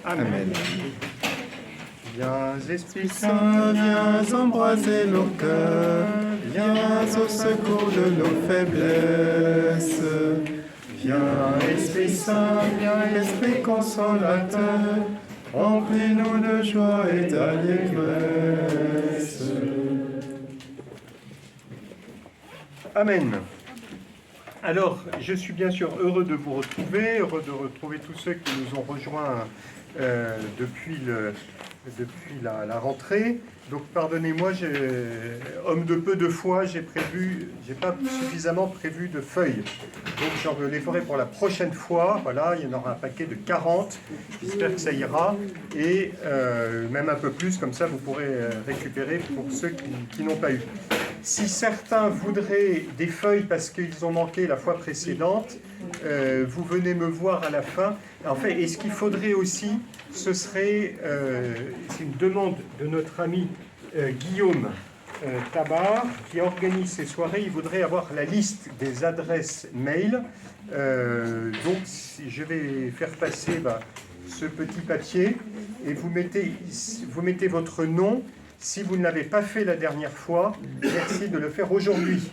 Amen. Viens, Esprit Saint, viens embraser nos cœurs, viens au secours de nos faiblesses. Viens, Esprit Saint, viens, Esprit consolateur, remplis-nous de joie et d'allégresse. Amen. Alors, je suis bien sûr heureux de vous retrouver, heureux de retrouver tous ceux qui nous ont rejoints depuis la rentrée. Donc pardonnez-moi, homme de peu de foi, j'ai pas suffisamment prévu de feuilles. Donc j'en les ferai pour la prochaine fois. Voilà, il y en aura un paquet de 40. J'espère que ça ira. Et même un peu plus, comme ça vous pourrez récupérer pour ceux qui n'ont pas eu. Si certains voudraient des feuilles parce qu'ils ont manqué la fois précédente, vous venez me voir à la fin. En fait, et ce qu'il faudrait aussi, ce serait, c'est une demande de notre ami Guillaume Tabar, qui organise ces soirées. Il voudrait avoir la liste des adresses mail. Donc, je vais faire passer ce petit papier et vous mettez votre nom. Si vous ne l'avez pas fait la dernière fois, merci de le faire aujourd'hui.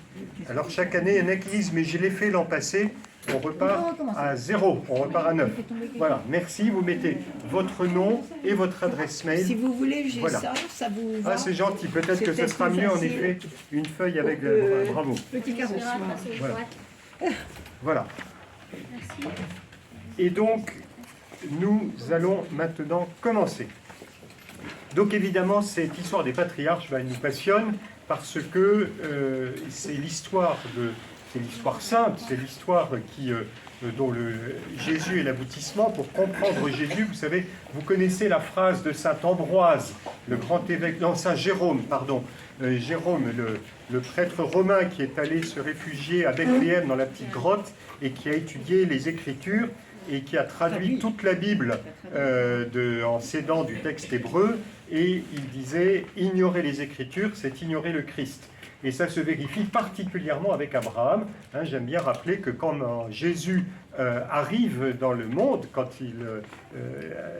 Alors chaque année, il y en a qui disent, mais je l'ai fait l'an passé, on repart à 0, on repart à 9. Voilà, merci, vous mettez votre nom et votre adresse mail. Si vous voulez, j'ai voilà. ça vous va. Ah, c'est gentil, peut-être que ce sera mieux en effet, une feuille avec bravo. Petit carreau. Voilà. Voilà. Merci. Et donc, nous allons maintenant commencer. Donc évidemment, cette histoire des patriarches elle nous passionne parce que c'est l'histoire sainte, c'est l'histoire dont Jésus est l'aboutissement. Pour comprendre Jésus, vous savez, vous connaissez la phrase de saint Ambroise, le grand évêque, non, saint Jérôme, pardon, Jérôme, le prêtre romain qui est allé se réfugier à Bethléem dans la petite grotte et qui a étudié les Écritures et qui a traduit toute la Bible en s'aidant du texte hébreu, et il disait « ignorer les Écritures, c'est ignorer le Christ ». Et ça se vérifie particulièrement avec Abraham. J'aime bien rappeler que quand Jésus arrive dans le monde,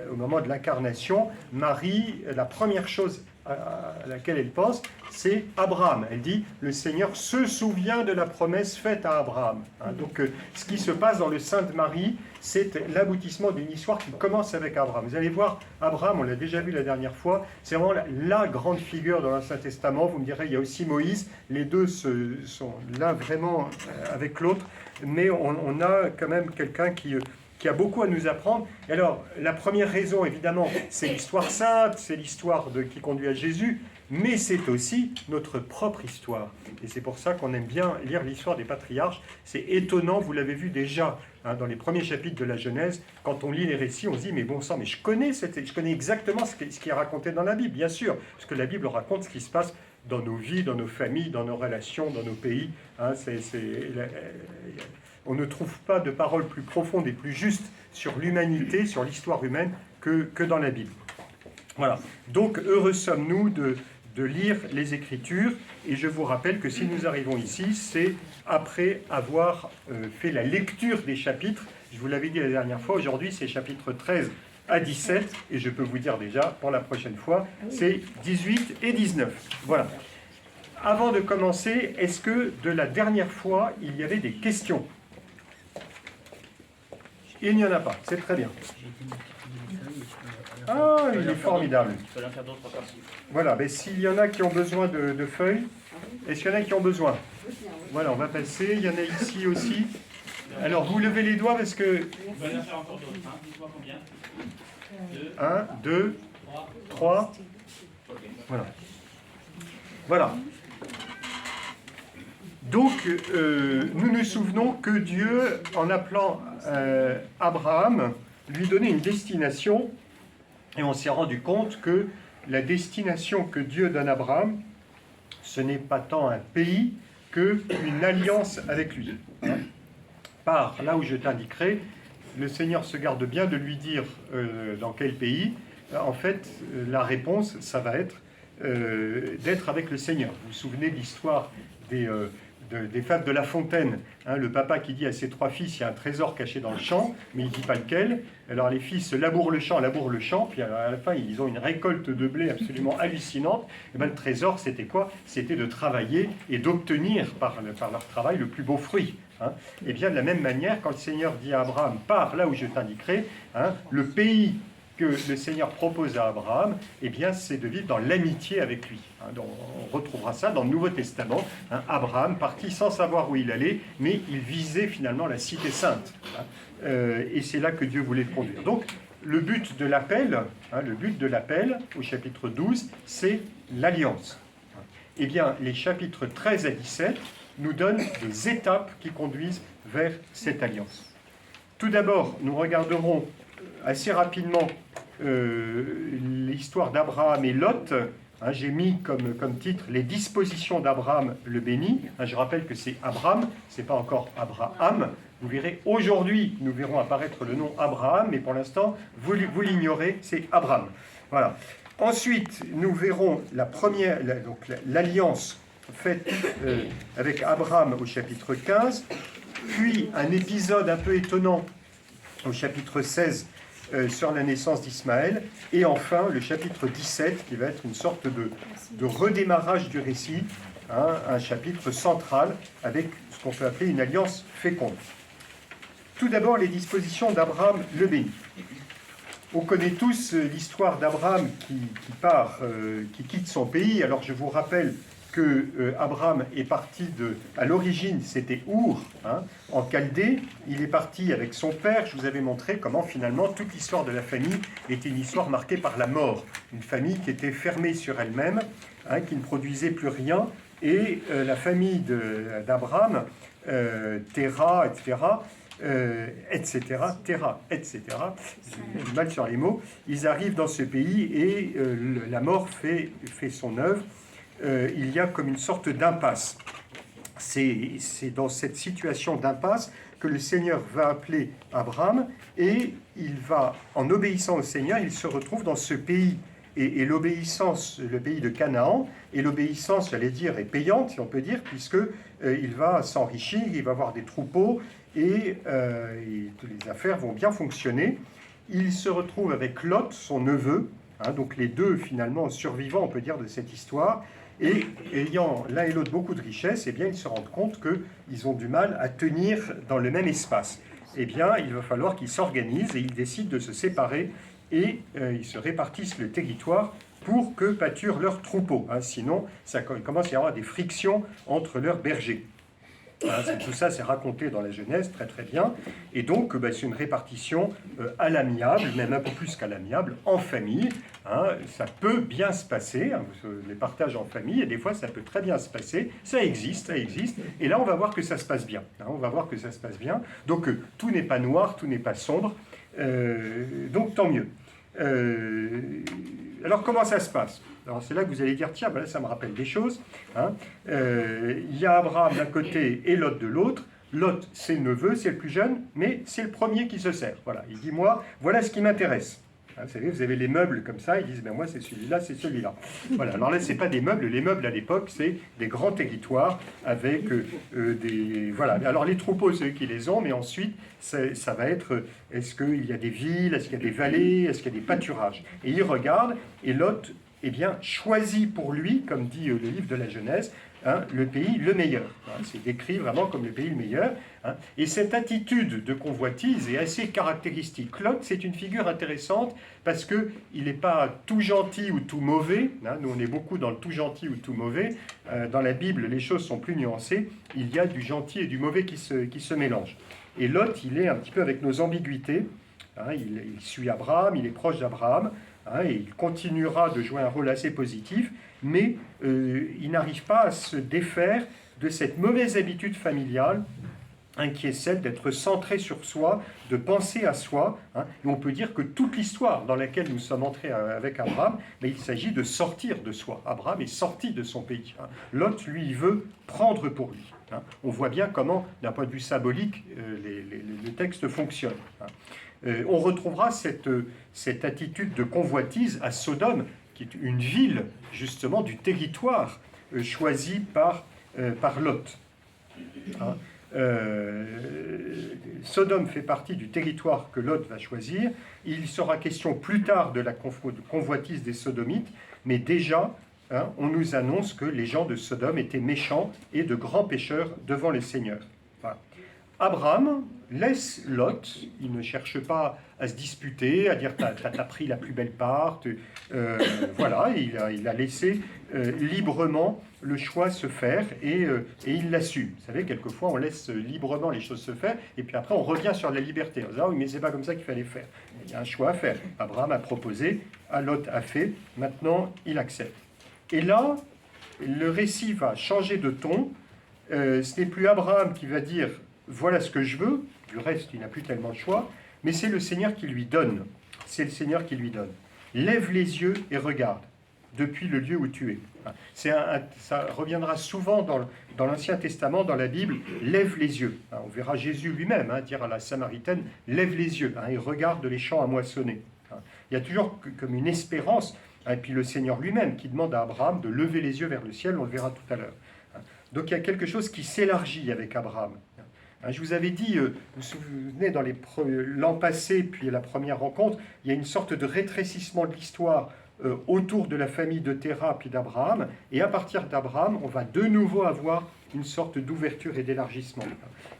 au moment de l'incarnation, Marie, la première chose à laquelle elle pense, c'est Abraham. Elle dit, le Seigneur se souvient de la promesse faite à Abraham. Donc ce qui se passe dans le sein de Marie, c'est l'aboutissement d'une histoire qui commence avec Abraham. Vous allez voir, Abraham, on l'a déjà vu la dernière fois, c'est vraiment la grande figure dans l'Ancien Testament. Vous me direz, il y a aussi Moïse, les deux sont l'un vraiment avec l'autre, mais on a quand même quelqu'un qui a beaucoup à nous apprendre. Et alors, la première raison, évidemment, c'est l'histoire sainte, c'est l'histoire qui conduit à Jésus, mais c'est aussi notre propre histoire. Et c'est pour ça qu'on aime bien lire l'histoire des patriarches. C'est étonnant, vous l'avez vu déjà dans les premiers chapitres de la Genèse, quand on lit les récits, on se dit, mais bon sang, mais je connais exactement ce qui est raconté dans la Bible, bien sûr, parce que la Bible raconte ce qui se passe dans nos vies, dans nos familles, dans nos relations, dans nos pays. On ne trouve pas de paroles plus profondes et plus justes sur l'humanité, sur l'histoire humaine, que dans la Bible. Voilà. Donc, heureux sommes-nous de lire les Écritures. Et je vous rappelle que si nous arrivons ici, c'est après avoir fait la lecture des chapitres. Je vous l'avais dit la dernière fois, aujourd'hui, c'est chapitres 13 à 17. Et je peux vous dire déjà, pour la prochaine fois, c'est 18 et 19. Voilà. Avant de commencer, est-ce que de la dernière fois, il y avait des questions ? Il n'y en a pas, c'est très bien. Ah, il est formidable. Voilà, mais s'il y en a qui ont besoin de feuilles, est-ce qu'il y en a qui ont besoin? Voilà, on va passer, il y en a ici aussi. Alors, vous levez les doigts parce que... 1, 2, 3. Voilà. Voilà. Donc, nous nous souvenons que Dieu, en appelant Abraham, lui donnait une destination, et on s'est rendu compte que la destination que Dieu donne à Abraham, ce n'est pas tant un pays qu'une alliance avec lui. Par là où je t'indiquerai, le Seigneur se garde bien de lui dire dans quel pays. En fait, la réponse, ça va être d'être avec le Seigneur. Vous vous souvenez de l'histoire des fables de La Fontaine. Hein, le papa qui dit à ses 3 fils, il y a un trésor caché dans le champ, mais il ne dit pas lequel. Alors les fils labourent le champ, puis à la fin, ils ont une récolte de blé absolument hallucinante. Et bien, le trésor, c'était quoi? C'était de travailler et d'obtenir par leur travail le plus beau fruit. Hein. Et bien, de la même manière, quand le Seigneur dit à Abraham, pars là où je t'indiquerai, hein, le pays que le Seigneur propose à Abraham, eh bien, c'est de vivre dans l'amitié avec lui. Hein, donc, on retrouvera ça dans le Nouveau Testament. Hein, Abraham partit sans savoir où il allait, mais il visait finalement la cité sainte. Hein, et c'est là que Dieu voulait le conduire. Donc, le but de l'appel, au chapitre 12, c'est l'alliance. Eh bien, les chapitres 13 à 17 nous donnent des étapes qui conduisent vers cette alliance. Tout d'abord, nous regarderons assez rapidement l'histoire d'Abraham et Lot. Hein, j'ai mis comme titre « Les dispositions d'Abraham le béni ». Hein, je rappelle que c'est Abraham, ce n'est pas encore Abraham. Vous verrez, aujourd'hui, nous verrons apparaître le nom Abraham, mais pour l'instant, vous l'ignorez, c'est Abraham. Voilà. Ensuite, nous verrons l'alliance faite avec Abraham au chapitre 15, puis un épisode un peu étonnant au chapitre 16 sur la naissance d'Ismaël, et enfin le chapitre 17 qui va être une sorte de redémarrage du récit, hein, un chapitre central avec ce qu'on peut appeler une alliance féconde. Tout d'abord, les dispositions d'Abraham le béni. On connaît tous l'histoire d'Abraham qui quitte son pays. Alors je vous rappelle que Abraham est parti à l'origine, c'était Our, hein, en Chaldée. Il est parti avec son père. Je vous avais montré comment finalement toute l'histoire de la famille était une histoire marquée par la mort. Une famille qui était fermée sur elle-même, hein, qui ne produisait plus rien. Et la famille d'Abraham, Terah, etc., j'ai du mal sur les mots, ils arrivent dans ce pays et la mort fait son œuvre. Il y a comme une sorte d'impasse. C'est dans cette situation d'impasse que le Seigneur va appeler Abraham, et il va, en obéissant au Seigneur, il se retrouve dans ce pays. Et l'obéissance, le pays de Canaan, et l'obéissance, j'allais dire, est payante, si on peut dire, puisqu'il va s'enrichir, il va avoir des troupeaux, et les affaires vont bien fonctionner. Il se retrouve avec Lot, son neveu, hein, donc les deux, finalement, survivants, on peut dire, de cette histoire. Et ayant l'un et l'autre beaucoup de richesses, eh bien, ils se rendent compte qu'ils ont du mal à tenir dans le même espace. Eh bien, il va falloir qu'ils s'organisent et ils décident de se séparer et ils se répartissent le territoire pour que pâturent leurs troupeaux. Hein, sinon, il commence à y avoir des frictions entre leurs bergers. Hein, tout ça, c'est raconté dans la Genèse, très très bien. Et donc, c'est une répartition à l'amiable, même un peu plus qu'à l'amiable, en famille. Hein, ça peut bien se passer, hein, les partages en famille, et des fois, ça peut très bien se passer. Ça existe. Et là, on va voir que ça se passe bien. Hein, donc, tout n'est pas noir, tout n'est pas sombre. Donc, tant mieux. Alors, comment ça se passe? Alors c'est là que vous allez dire, tiens, ben là, ça me rappelle des choses. Hein. Il y a Abraham d'un côté et Lot de l'autre. Lot, c'est le neveu, c'est le plus jeune, mais c'est le premier qui se sert. Voilà. Il dit, moi, voilà ce qui m'intéresse. Hein, vous avez les meubles comme ça, ils disent, ben moi, c'est celui-là, c'est celui-là. Voilà. Alors là, ce n'est pas des meubles. Les meubles, à l'époque, c'est des grands territoires avec des... Voilà. Alors les troupeaux, c'est eux qui les ont, mais ensuite, ça va être, est-ce qu'il y a des villes, est-ce qu'il y a des vallées, est-ce qu'il y a des pâturages? Et il regarde, et Lot, eh bien, choisit pour lui, comme dit le livre de la Genèse, hein, le pays le meilleur. Hein, c'est décrit vraiment comme le pays le meilleur. Hein. Et cette attitude de convoitise est assez caractéristique. Lot, c'est une figure intéressante parce qu'il n'est pas tout gentil ou tout mauvais. Hein. Nous, on est beaucoup dans le tout gentil ou tout mauvais. Dans la Bible, les choses sont plus nuancées. Il y a du gentil et du mauvais qui se mélangent. Et Lot, il est un petit peu avec nos ambiguïtés. Hein, il suit Abraham, il est proche d'Abraham. Hein, et il continuera de jouer un rôle assez positif, mais il n'arrive pas à se défaire de cette mauvaise habitude familiale, hein, qui est celle d'être centré sur soi, de penser à soi. Hein, et on peut dire que toute l'histoire dans laquelle nous sommes entrés avec Abraham, mais il s'agit de sortir de soi. Abraham est sorti de son pays. Hein. Lot, lui, il veut prendre pour lui. Hein. On voit bien comment, d'un point de vue symbolique, le texte fonctionne. Hein. On retrouvera cette attitude de convoitise à Sodome, qui est une ville, justement, du territoire choisi par Lot. Hein. Sodome fait partie du territoire que Lot va choisir. Il sera question plus tard de la convoitise des Sodomites, mais déjà, hein, on nous annonce que les gens de Sodome étaient méchants et de grands pécheurs devant le Seigneur. Voilà. Abraham laisse Lot, il ne cherche pas à se disputer, à dire t'as pris la plus belle part, voilà, il a laissé librement le choix se faire et il l'assume. Vous savez, quelquefois on laisse librement les choses se faire et puis après on revient sur la liberté. On dit, ah oui, mais c'est pas comme ça qu'il fallait faire. Il y a un choix à faire. Abraham a proposé, Lot a fait, maintenant il accepte. Et là, le récit va changer de ton. Ce n'est plus Abraham qui va dire voilà ce que je veux, du reste il n'a plus tellement de choix, mais c'est le Seigneur qui lui donne. C'est le Seigneur qui lui donne. Lève les yeux et regarde depuis le lieu où tu es. Ça reviendra souvent dans l'Ancien Testament, dans la Bible, lève les yeux. On verra Jésus lui-même dire à la Samaritaine, lève les yeux et regarde les champs à moissonner. Il y a toujours comme une espérance, et puis le Seigneur lui-même qui demande à Abraham de lever les yeux vers le ciel, on le verra tout à l'heure. Donc il y a quelque chose qui s'élargit avec Abraham. Je vous avais dit, vous vous souvenez, dans l'an passé, puis la première rencontre, il y a une sorte de rétrécissement de l'histoire autour de la famille de Terah puis d'Abraham, et à partir d'Abraham, on va de nouveau avoir une sorte d'ouverture et d'élargissement.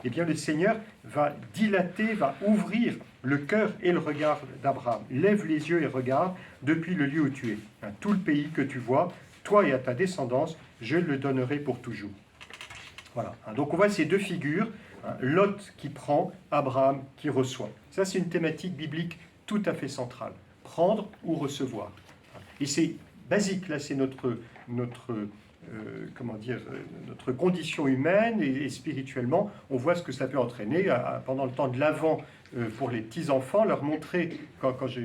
Eh bien, le Seigneur va dilater, va ouvrir le cœur et le regard d'Abraham. Lève les yeux et regarde depuis le lieu où tu es. Tout le pays que tu vois, toi et à ta descendance, je le donnerai pour toujours. Voilà. Donc on voit ces deux figures, Lot qui prend, Abraham qui reçoit. Ça, c'est une thématique biblique tout à fait centrale. Prendre ou recevoir. Et c'est basique, là, c'est notre condition humaine et spirituellement, on voit ce que ça peut entraîner. Pendant le temps de l'Avent, pour les petits-enfants, leur montrer, quand je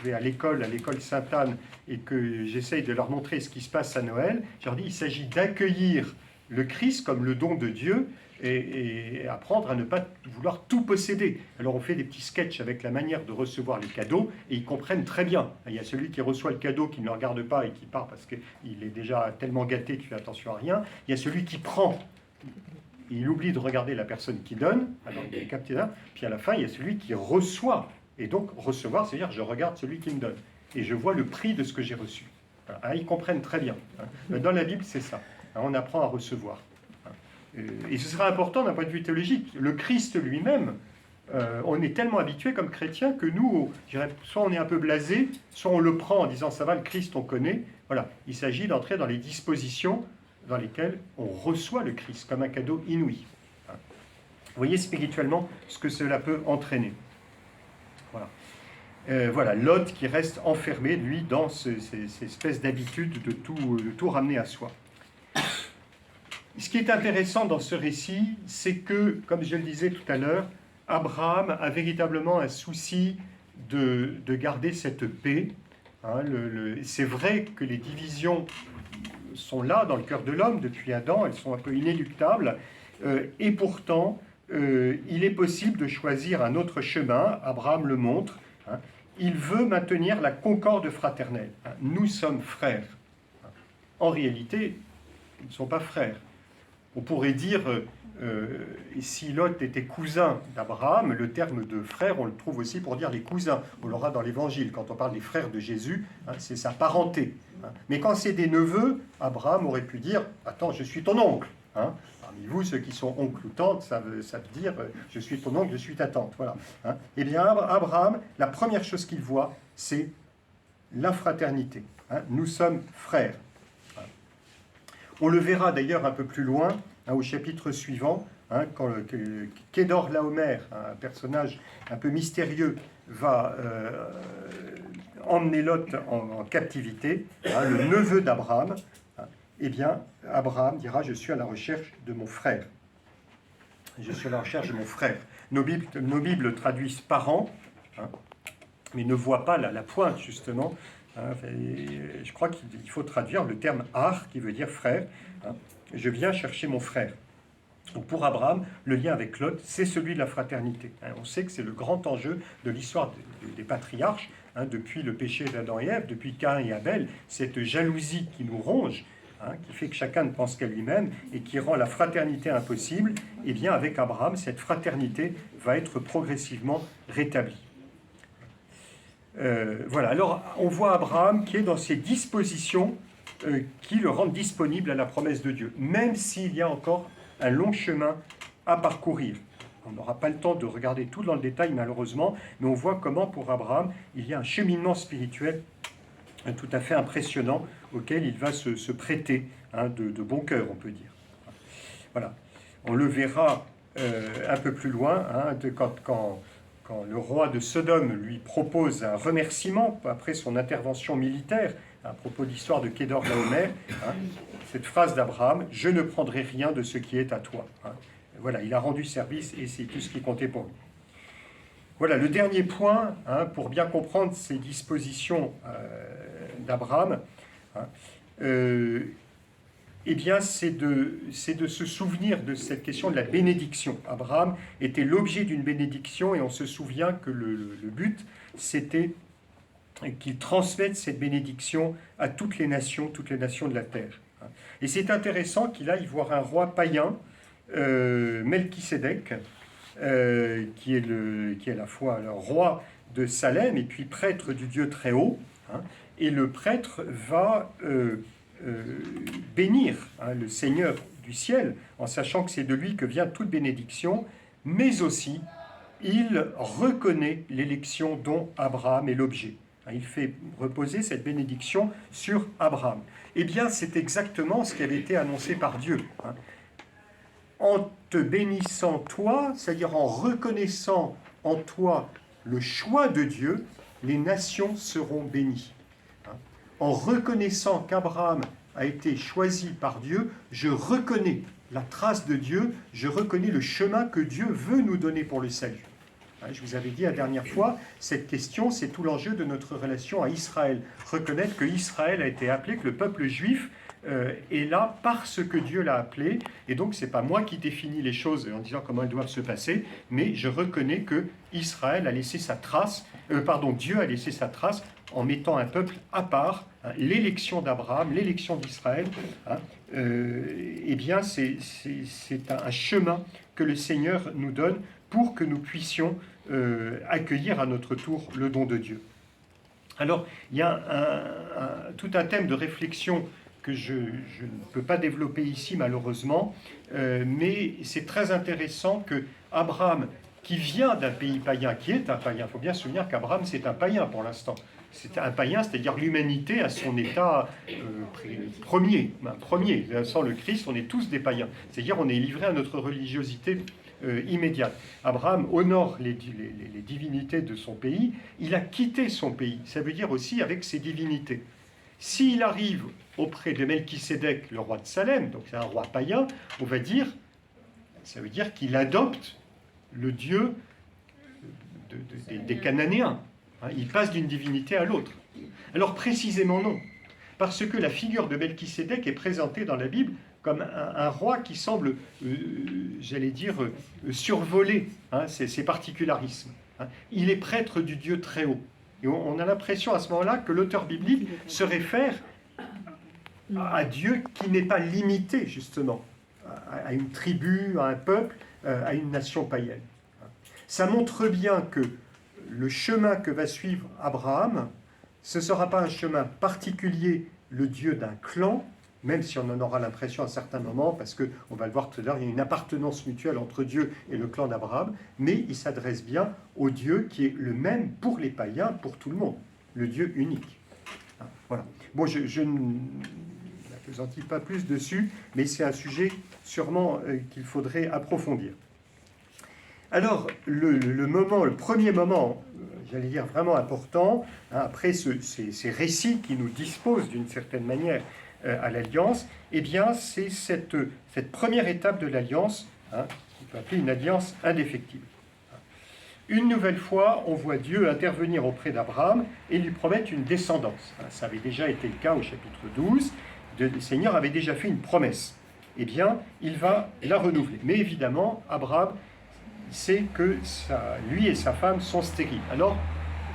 vais à l'école Sainte-Anne, et que j'essaye de leur montrer ce qui se passe à Noël, je leur dis, il s'agit d'accueillir le Christ comme le don de Dieu, et apprendre à ne pas vouloir tout posséder. Alors on fait des petits sketchs avec la manière de recevoir les cadeaux, et ils comprennent très bien. Il y a celui qui reçoit le cadeau, qui ne le regarde pas et qui part parce qu'il est déjà tellement gâté qu'il fait attention à rien. Il y a celui qui prend, il oublie de regarder la personne qui donne, alors il est capté là. Puis à la fin, il y a celui qui reçoit. Et donc recevoir, c'est-à-dire je regarde celui qui me donne, et je vois le prix de ce que j'ai reçu. Ils comprennent très bien. Dans la Bible, c'est ça. On apprend à recevoir. Et ce sera important d'un point de vue théologique. Le Christ lui-même, on est tellement habitué comme chrétiens que nous, je dirais, soit on est un peu blasé, soit on le prend en disant ça va, le Christ on connaît. Voilà, il s'agit d'entrer dans les dispositions dans lesquelles on reçoit le Christ comme un cadeau inouï. Vous voyez spirituellement ce que cela peut entraîner. Voilà. Voilà, Lot qui reste enfermé, lui, dans ces espèces d'habitudes de tout ramener à soi. Ce qui est intéressant dans ce récit, c'est que, comme je le disais tout à l'heure, Abraham a véritablement un souci de garder cette paix. C'est vrai que les divisions sont là dans le cœur de l'homme depuis Adam, elles sont un peu inéluctables, et pourtant, il est possible de choisir un autre chemin. Abraham le montre. Il veut maintenir la concorde fraternelle. Nous sommes frères. En réalité, ils ne sont pas frères. On pourrait dire, si Lot était cousin d'Abraham, le terme de frère, on le trouve aussi pour dire les cousins. On l'aura dans l'Évangile. Quand on parle des frères de Jésus, c'est sa parenté. Mais quand c'est des neveux, Abraham aurait pu dire, attends, je suis ton oncle. Parmi vous, ceux qui sont oncles ou tantes, ça veut dire, je suis ton oncle, je suis ta tante. Voilà. Eh bien, Abraham, la première chose qu'il voit, c'est la fraternité. Nous sommes frères. On le verra d'ailleurs un peu plus loin, au chapitre suivant, quand Kédor Laomer, un personnage un peu mystérieux, va emmener Lot en captivité, le neveu d'Abraham. Eh bien, Abraham dira, je suis à la recherche de mon frère. Je suis à la recherche de mon frère. Nos Bibles traduisent parent, mais ne voient pas la pointe, justement. Je crois qu'il faut traduire le terme « ar » qui veut dire « frère ». Je viens chercher mon frère. Donc pour Abraham, le lien avec Lot, c'est celui de la fraternité. On sait que c'est le grand enjeu de l'histoire des patriarches, depuis le péché d'Adam et Ève, depuis Caïn et Abel, cette jalousie qui nous ronge. qui fait que chacun ne pense qu'à lui-même et qui rend la fraternité impossible, eh bien avec Abraham, cette fraternité va être progressivement rétablie. Voilà, alors on voit Abraham qui est dans ces dispositions qui le rendent disponible à la promesse de Dieu, même s'il y a encore un long chemin à parcourir. On n'aura pas le temps de regarder tout dans le détail malheureusement, mais on voit comment pour Abraham, il y a un cheminement spirituel tout à fait impressionnant auquel il va se prêter de bon cœur, on peut dire. Voilà, on le verra un peu plus loin, quand le roi de Sodome lui propose un remerciement après son intervention militaire, à propos de l'histoire de Kédor-Laomer, cette phrase d'Abraham, « Je ne prendrai rien de ce qui est à toi ». Voilà, il a rendu service et c'est tout ce qui comptait pour lui. Voilà, le dernier point, pour bien comprendre ces dispositions d'Abraham, eh bien, c'est de se souvenir de cette question de la bénédiction. Abraham était l'objet d'une bénédiction et on se souvient que le but, c'était qu'il transmette cette bénédiction à toutes les nations de la terre. Et c'est intéressant qu'il aille voir un roi païen, Melchisédek, qui est à la fois le roi de Salem et puis prêtre du Dieu très haut, et le prêtre va bénir le Seigneur du ciel, en sachant que c'est de lui que vient toute bénédiction, mais aussi il reconnaît l'élection dont Abraham est l'objet. Il fait reposer cette bénédiction sur Abraham. Eh bien, c'est exactement ce qui avait été annoncé par Dieu. En te bénissant toi, c'est-à-dire en reconnaissant en toi le choix de Dieu, les nations seront bénies. En reconnaissant qu'Abraham a été choisi par Dieu, je reconnais la trace de Dieu, je reconnais le chemin que Dieu veut nous donner pour le salut. Je vous avais dit la dernière fois, cette question, c'est tout l'enjeu de notre relation à Israël. Reconnaître que Israël a été appelé, que le peuple juif est là parce que Dieu l'a appelé. Et donc, ce n'est pas moi qui définis les choses en disant comment elles doivent se passer, mais je reconnais que Israël a laissé sa trace, Dieu a laissé sa trace en mettant un peuple à part, l'élection d'Abraham, l'élection d'Israël. Eh bien, c'est un chemin que le Seigneur nous donne pour que nous puissions accueillir à notre tour le don de Dieu. Alors, il y a tout un thème de réflexion que je ne peux pas développer ici malheureusement, mais c'est très intéressant que Abraham, qui vient d'un pays païen, qui est un païen, il faut bien se souvenir qu'Abraham c'est un païen pour l'instant, c'est un païen, c'est-à-dire l'humanité à son état premier, sans le Christ on est tous des païens, c'est-à-dire on est livré à notre religiosité immédiate. Abraham honore les divinités de son pays, il a quitté son pays, ça veut dire aussi avec ses divinités. S'il arrive auprès de Melchisédek, le roi de Salem, donc c'est un roi païen, on va dire, ça veut dire qu'il adopte le Dieu des Cananéens. Il passe d'une divinité à l'autre. Alors précisément non, parce que la figure de Melchisédek est présentée dans la Bible comme un roi qui semble, survoler ses particularismes. Il est prêtre du Dieu très haut. Et on a l'impression à ce moment-là que l'auteur biblique se réfère à Dieu qui n'est pas limité, justement, à une tribu, à un peuple, à une nation païenne. Ça montre bien que le chemin que va suivre Abraham, ce ne sera pas un chemin particulier, le Dieu d'un clan, même si on en aura l'impression à certains moments, parce qu'on va le voir tout à l'heure, il y a une appartenance mutuelle entre Dieu et le clan d'Abraham, mais il s'adresse bien au Dieu qui est le même pour les païens, pour tout le monde, le Dieu unique. Voilà. Bon, je n'appesantis pas plus dessus, mais c'est un sujet sûrement qu'il faudrait approfondir. Alors, le premier moment, j'allais dire vraiment important, après ces récits qui nous disposent d'une certaine manière à l'alliance, eh bien, c'est cette première étape de l'alliance, qu'on peut appeler une alliance indéfectible. Une nouvelle fois, on voit Dieu intervenir auprès d'Abraham et lui promettre une descendance. Ça avait déjà été le cas au chapitre 12. Le Seigneur avait déjà fait une promesse. Eh bien, il va la renouveler. Mais évidemment, Abraham sait que lui et sa femme sont stériles. Alors,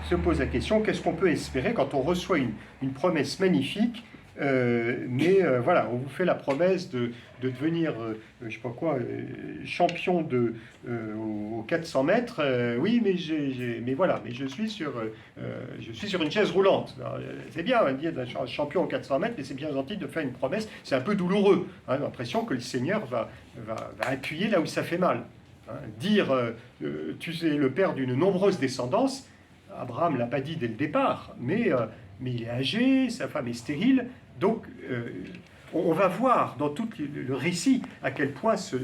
se pose la question, qu'est-ce qu'on peut espérer quand on reçoit une promesse magnifique Voilà, on vous fait la promesse de devenir, je sais pas quoi, champion aux 400 mètres. Oui, mais je suis sur une chaise roulante. C'est bien de dire champion aux 400 mètres, mais c'est bien gentil de faire une promesse. C'est un peu douloureux. Hein, j'ai l'impression que le Seigneur va appuyer là où ça fait mal. Hein, dire tu es le père d'une nombreuse descendance. Abraham ne l'a pas dit dès le départ, mais il est âgé, sa femme est stérile. Donc, on va voir dans tout le récit à quel point ce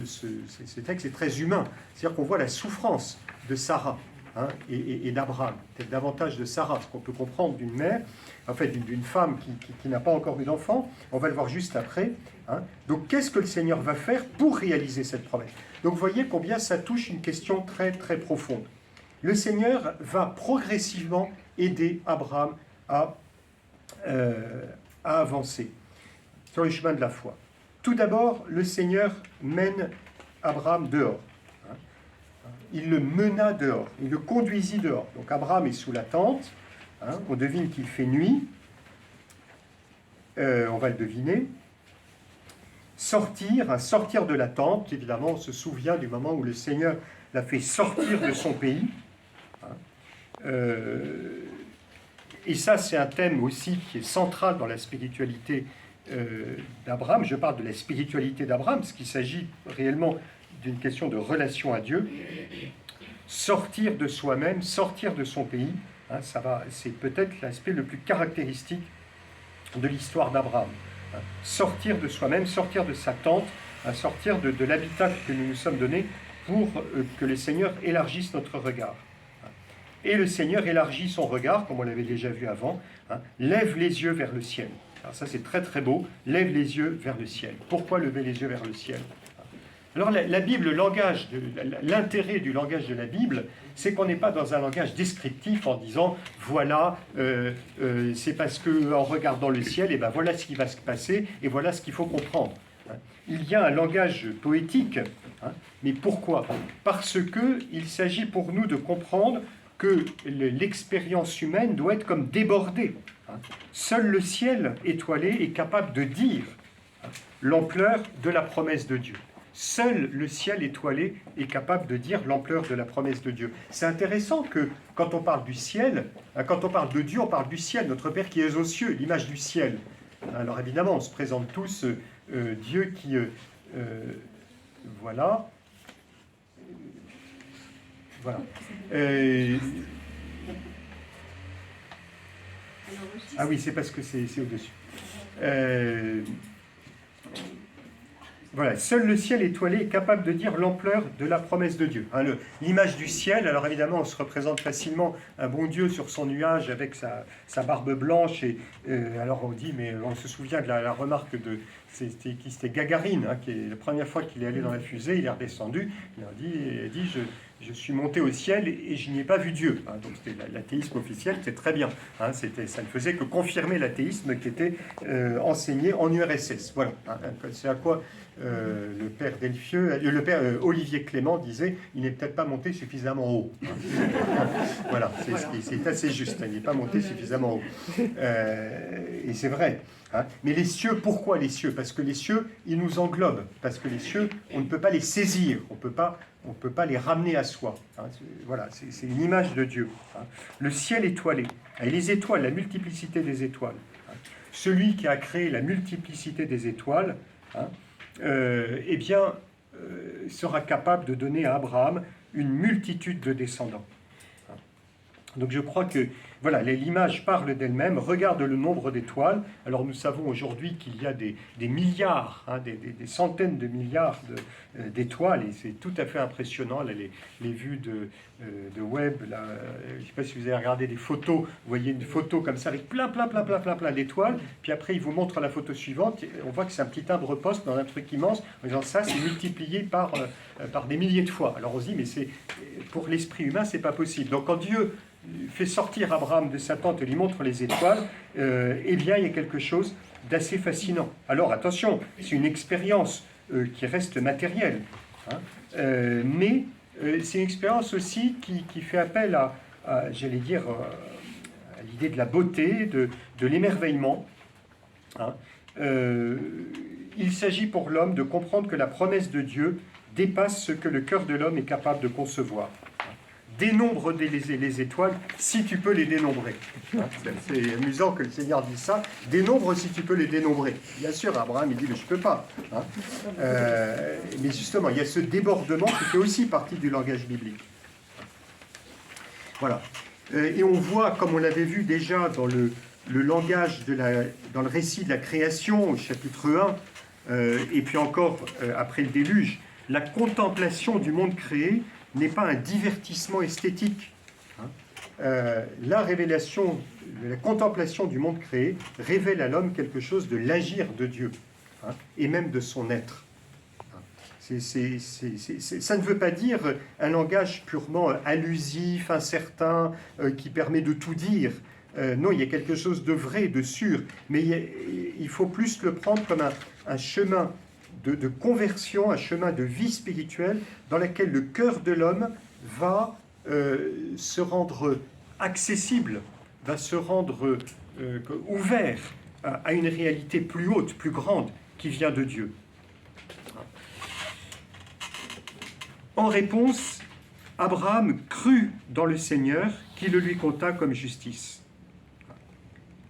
texte est très humain. C'est-à-dire qu'on voit la souffrance de Sarah, hein, et d'Abraham, peut-être davantage de Sarah, ce qu'on peut comprendre d'une mère, en fait d'une femme qui n'a pas encore eu d'enfant. On va le voir juste après. Hein. Donc, qu'est-ce que le Seigneur va faire pour réaliser cette promesse? Donc, vous voyez combien ça touche une question très, très profonde. Le Seigneur va progressivement aider Abraham à avancer sur le chemin de la foi. Tout d'abord, le Seigneur mène Abraham dehors. Il le mena dehors, il le conduisit dehors. Donc Abraham est sous la tente, hein, on devine qu'il fait nuit, on va le deviner. Sortir de la tente, évidemment, on se souvient du moment où le Seigneur l'a fait sortir de son pays. Et ça, c'est un thème aussi qui est central dans la spiritualité d'Abraham. Je parle de la spiritualité d'Abraham, parce qu'il s'agit réellement d'une question de relation à Dieu. Sortir de soi-même, sortir de son pays, hein, c'est peut-être l'aspect le plus caractéristique de l'histoire d'Abraham. Hein. Sortir de soi-même, sortir de sa tente, hein, sortir de l'habitat que nous nous sommes donné pour que le Seigneur élargisse notre regard. Et le Seigneur élargit son regard, comme on l'avait déjà vu avant, hein, lève les yeux vers le ciel. Alors ça, c'est très très beau, lève les yeux vers le ciel. Pourquoi lever les yeux vers le ciel? Alors la Bible, l'intérêt du langage de la Bible, c'est qu'on n'est pas dans un langage descriptif en disant, voilà, c'est parce qu'en regardant le ciel, et ben voilà ce qui va se passer, et voilà ce qu'il faut comprendre. Il y a un langage poétique, hein, mais pourquoi? Parce qu'il s'agit pour nous de comprendre que l'expérience humaine doit être comme débordée. Seul le ciel étoilé est capable de dire l'ampleur de la promesse de Dieu. Seul le ciel étoilé est capable de dire l'ampleur de la promesse de Dieu. C'est intéressant que quand on parle du ciel, quand on parle de Dieu, on parle du ciel, notre Père qui est aux cieux, l'image du ciel. Alors évidemment, on se présente tous Dieu qui... voilà. Voilà. Ah oui, c'est parce que c'est au-dessus. Voilà, seul le ciel étoilé est capable de dire l'ampleur de la promesse de Dieu. Hein, l'image du ciel, alors évidemment, on se représente facilement un bon Dieu sur son nuage avec sa barbe blanche. Et alors on dit, mais on se souvient de la remarque de... C'était Gagarine, hein, qui est la première fois qu'il est allé dans la fusée, il est redescendu, il a dit je suis monté au ciel et je n'y ai pas vu Dieu. Hein, donc c'était l'athéisme officiel, c'est très bien. Hein, ça ne faisait que confirmer l'athéisme qui était enseigné en URSS. Voilà, hein, c'est à quoi le père Delfieux, le père Olivier Clément disait, il n'est peut-être pas monté suffisamment haut. Hein. Voilà, c'est assez juste, hein, il n'est pas monté suffisamment haut. Et c'est vrai. Hein. Mais les cieux, pourquoi les cieux? Parce que les cieux, ils nous englobent. Parce que les cieux, on ne peut pas les saisir. On ne peut pas les ramener à soi. Hein. Voilà, c'est une image de Dieu. Hein. Le ciel étoilé. Et les étoiles, la multiplicité des étoiles. Hein. Celui qui a créé la multiplicité des étoiles, hein, sera capable de donner à Abraham une multitude de descendants. Hein. Donc je crois que voilà, l'image parle d'elle-même, regarde le nombre d'étoiles. Alors nous savons aujourd'hui qu'il y a des milliards, hein, des centaines de milliards d'étoiles, et c'est tout à fait impressionnant. Là, les vues de web, là, je ne sais pas si vous avez regardé des photos, vous voyez une photo comme ça avec plein d'étoiles, puis après il vous montre la photo suivante, on voit que c'est un petit timbre-poste dans un truc immense, en disant ça c'est multiplié par des milliers de fois. Alors on se dit, mais pour l'esprit humain, c'est pas possible. Donc quand Dieu fait sortir Abraham de sa tente et lui montre les étoiles, eh bien, il y a quelque chose d'assez fascinant. Alors, attention, c'est une expérience qui reste matérielle, hein, mais c'est une expérience aussi qui fait appel à j'allais dire, à l'idée de la beauté, de l'émerveillement. Hein. Il s'agit pour l'homme de comprendre que la promesse de Dieu dépasse ce que le cœur de l'homme est capable de concevoir. Dénombre les étoiles si tu peux les dénombrer. C'est amusant que le Seigneur dise ça. Dénombre si tu peux les dénombrer. Bien sûr, Abraham, il dit, mais je ne peux pas. Mais justement, il y a ce débordement qui fait aussi partie du langage biblique. Voilà. Et on voit, comme on l'avait vu déjà dans le langage, dans le récit de la création, au chapitre 1, et puis encore après le déluge, la contemplation du monde créé n'est pas un divertissement esthétique. La révélation, la contemplation du monde créé révèle à l'homme quelque chose de l'agir de Dieu, et même de son être. Ça ne veut pas dire un langage purement allusif, incertain, qui permet de tout dire. Non, il y a quelque chose de vrai, de sûr, mais il faut plus le prendre comme un chemin de conversion, un chemin de vie spirituelle dans lequel le cœur de l'homme va se rendre accessible, va se rendre ouvert à une réalité plus haute, plus grande, qui vient de Dieu. En réponse, Abraham crut dans le Seigneur qui le lui compta comme justice.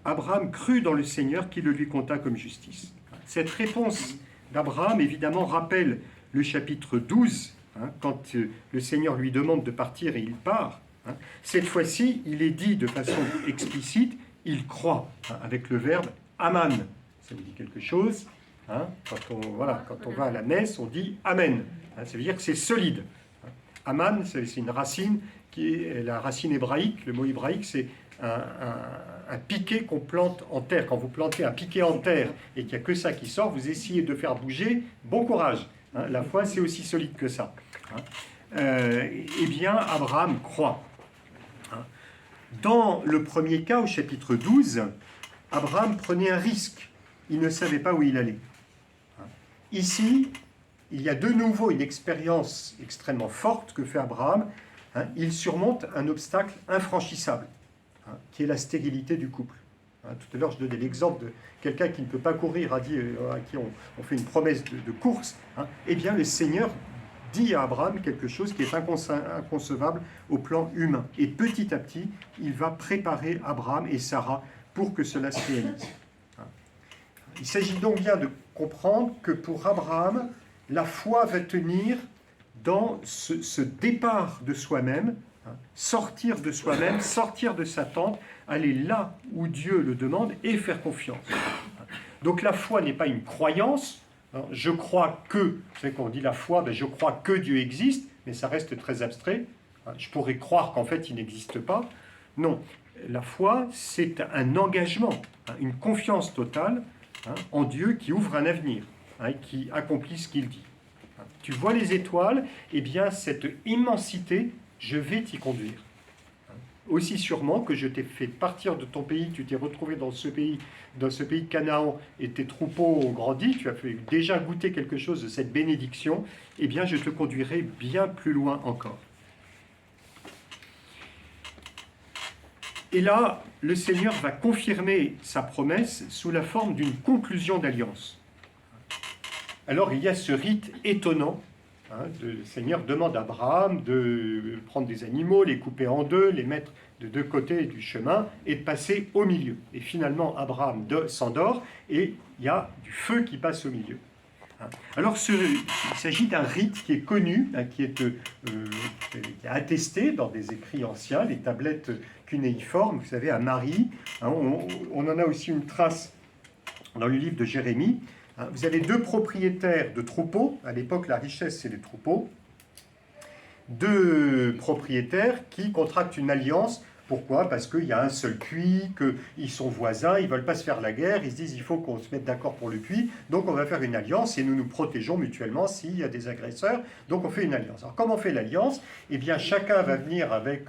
Abraham crut dans le Seigneur qui le lui compta comme justice. Cette réponse d'Abraham, évidemment, rappelle le chapitre 12, quand le Seigneur lui demande de partir et il part. Cette fois-ci, il est dit de façon explicite, il croit, avec le verbe aman. Ça vous dit quelque chose, quand on va à la messe, on dit amen. Ça veut dire que c'est solide. Aman, c'est une racine qui est la racine hébraïque. Le mot hébraïque, c'est un piquet qu'on plante en terre. Quand vous plantez un piquet en terre et qu'il n'y a que ça qui sort, vous essayez de faire bouger, bon courage. La foi, c'est aussi solide que ça. Eh bien, Abraham croit. Dans le premier cas, au chapitre 12, Abraham prenait un risque. Il ne savait pas où il allait. Ici, il y a de nouveau une expérience extrêmement forte que fait Abraham. Il surmonte un obstacle infranchissable, qui est la stérilité du couple. Tout à l'heure, je donnais l'exemple de quelqu'un qui ne peut pas courir, à qui on fait une promesse de course. Eh bien, le Seigneur dit à Abraham quelque chose qui est inconcevable au plan humain. Et petit à petit, il va préparer Abraham et Sarah pour que cela se réalise. Il s'agit donc bien de comprendre que pour Abraham, la foi va tenir dans ce départ de soi-même, sortir de soi-même, sortir de sa tente, aller là où Dieu le demande et faire confiance. Donc la foi n'est pas une croyance. Je crois que, vous savez quand on dit la foi, je crois que Dieu existe, mais ça reste très abstrait. Je pourrais croire qu'en fait il n'existe pas. Non, la foi c'est un engagement, une confiance totale en Dieu qui ouvre un avenir, et qui accomplit ce qu'il dit. Tu vois les étoiles, eh bien cette immensité, je vais t'y conduire. Aussi sûrement que je t'ai fait partir de ton pays, tu t'es retrouvé dans ce pays de Canaan, et tes troupeaux ont grandi, tu as déjà goûté quelque chose de cette bénédiction, eh bien je te conduirai bien plus loin encore. Et là, le Seigneur va confirmer sa promesse sous la forme d'une conclusion d'alliance. Alors il y a ce rite étonnant. Le Seigneur demande à Abraham de prendre des animaux, les couper en deux, les mettre de deux côtés du chemin et de passer au milieu. Et finalement, Abraham s'endort et il y a du feu qui passe au milieu. Alors, il s'agit d'un rite qui est connu, qui est attesté dans des écrits anciens, les tablettes cunéiformes, vous savez, à Marie. On en a aussi une trace dans le livre de Jérémie. Vous avez deux propriétaires de troupeaux. À l'époque, la richesse, c'est les troupeaux. Deux propriétaires qui contractent une alliance. Pourquoi ? Parce qu'il y a un seul puits, qu'ils sont voisins, ils ne veulent pas se faire la guerre, ils se disent il faut qu'on se mette d'accord pour le puits, donc on va faire une alliance et nous nous protégeons mutuellement s'il y a des agresseurs, donc on fait une alliance. Alors comment on fait l'alliance ? Eh bien chacun va venir avec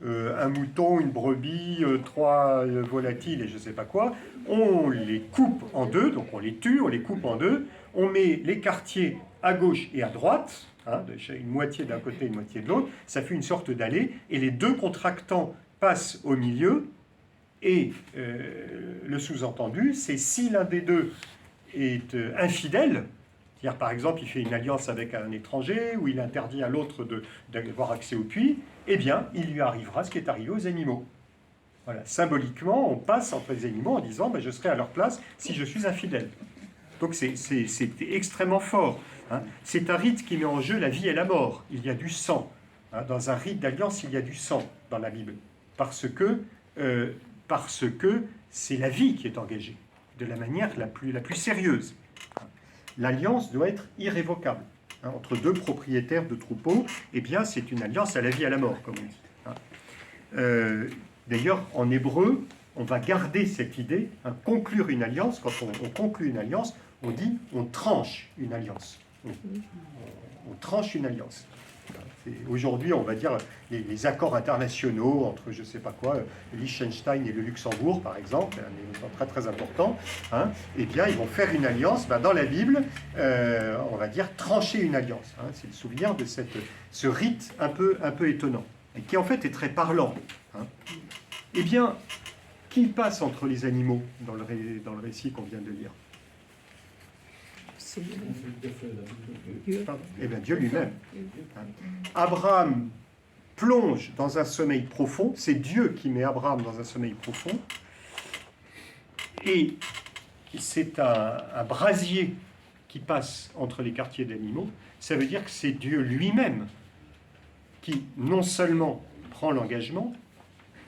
un mouton, une brebis, 3 volatiles et je ne sais pas quoi, on les coupe en deux, donc on les tue, on les coupe en deux, on met les quartiers à gauche et à droite, une moitié d'un côté, une moitié de l'autre, ça fait une sorte d'allée, et les deux contractants passe au milieu et le sous-entendu, c'est si l'un des deux est infidèle, c'est-à-dire par exemple il fait une alliance avec un étranger ou il interdit à l'autre d'avoir accès au puits, eh bien il lui arrivera ce qui est arrivé aux animaux. Voilà. Symboliquement, on passe entre les animaux en disant je serai à leur place si je suis infidèle. Donc c'est extrêmement fort. Hein. C'est un rite qui met en jeu la vie et la mort. Il y a du sang. Hein. Dans un rite d'alliance, il y a du sang dans la Bible. Parce que c'est la vie qui est engagée, de la manière la plus sérieuse. L'alliance doit être irrévocable. Hein. Entre deux propriétaires de troupeaux, eh bien c'est une alliance à la vie et à la mort, comme on dit. Hein. D'ailleurs, en hébreu, on va garder cette idée, hein, conclure une alliance. Quand on conclut une alliance, on dit on tranche une alliance. On tranche une alliance. Aujourd'hui, on va dire les accords internationaux entre je ne sais pas quoi, Liechtenstein et le Luxembourg, par exemple, un élément très très important, hein, eh bien, ils vont faire une alliance. Dans la Bible, on va dire trancher une alliance. Hein, c'est le souvenir de ce rite un peu étonnant, et qui en fait est très parlant. Hein. Eh bien, qui passe entre les animaux dans le récit qu'on vient de lire? Eh bien, Dieu lui-même. Abraham plonge dans un sommeil profond. C'est Dieu qui met Abraham dans un sommeil profond. Et c'est un brasier qui passe entre les quartiers d'animaux. Ça veut dire que c'est Dieu lui-même qui non seulement prend l'engagement,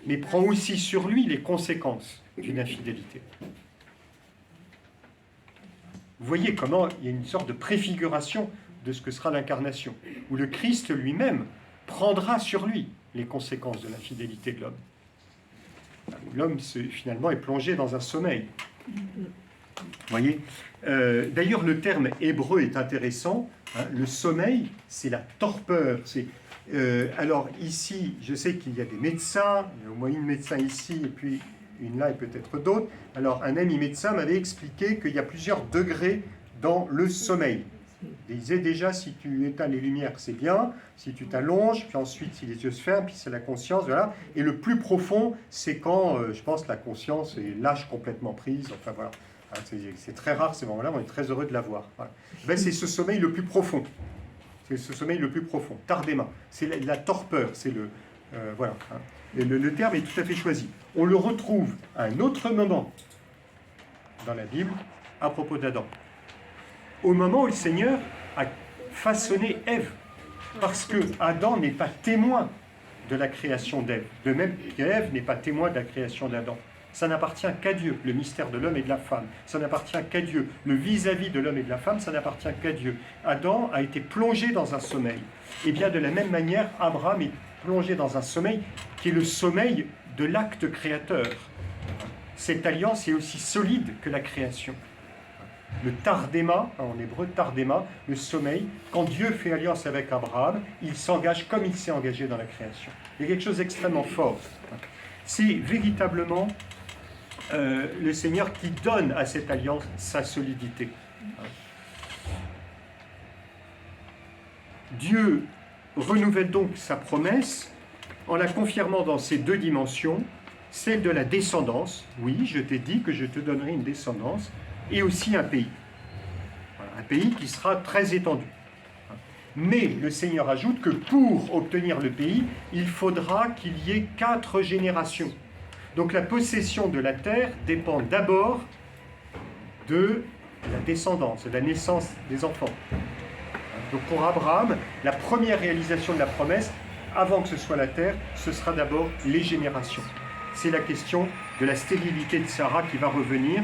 mais prend aussi sur lui les conséquences d'une infidélité. Vous voyez comment il y a une sorte de préfiguration de ce que sera l'incarnation, où le Christ lui-même prendra sur lui les conséquences de l'infidélité de l'homme. L'homme, finalement, est plongé dans un sommeil. Vous voyez, d'ailleurs, le terme hébreu est intéressant. Hein, le sommeil, c'est la torpeur. Alors ici, je sais qu'il y a des médecins, il y a au moins une médecin ici, et puis une là et peut-être d'autres. Alors, un ami médecin m'avait expliqué qu'il y a plusieurs degrés dans le sommeil. Il disait déjà, si tu éteins les lumières, c'est bien. Si tu t'allonges, puis ensuite, si les yeux se ferment, puis c'est la conscience, voilà. Et le plus profond, c'est quand, je pense, la conscience est lâche complètement prise. Enfin, voilà. C'est très rare ces moments-là, on est très heureux de l'avoir. Voilà. Ben, c'est ce sommeil le plus profond. C'est ce sommeil le plus profond, tardema. C'est la torpeur, c'est le... voilà. Hein. Et le terme est tout à fait choisi. On le retrouve à un autre moment dans la Bible à propos d'Adam. Au moment où le Seigneur a façonné Ève, parce que Adam n'est pas témoin de la création d'Ève, de même qu'Ève n'est pas témoin de la création d'Adam. Ça n'appartient qu'à Dieu, le mystère de l'homme et de la femme. Ça n'appartient qu'à Dieu. Le vis-à-vis de l'homme et de la femme, ça n'appartient qu'à Dieu. Adam a été plongé dans un sommeil. Et bien de la même manière, Abraham est plongé dans un sommeil qui est le sommeil de l'acte créateur. Cette alliance est aussi solide que la création. Le tardema, en hébreu tardema, le sommeil, quand Dieu fait alliance avec Abraham, il s'engage comme il s'est engagé dans la création. Il y a quelque chose d'extrêmement fort. C'est véritablement le Seigneur qui donne à cette alliance sa solidité. Dieu renouvelle donc sa promesse en la confirmant dans ces deux dimensions, celle de la descendance. Oui, je t'ai dit que je te donnerai une descendance, et aussi un pays. Voilà, un pays qui sera très étendu. Mais le Seigneur ajoute que pour obtenir le pays, il faudra qu'il y ait 4 générations. Donc la possession de la terre dépend d'abord de la descendance, de la naissance des enfants. Donc pour Abraham, la première réalisation de la promesse, avant que ce soit la terre, ce sera d'abord les générations. C'est la question de la stérilité de Sarah qui va revenir.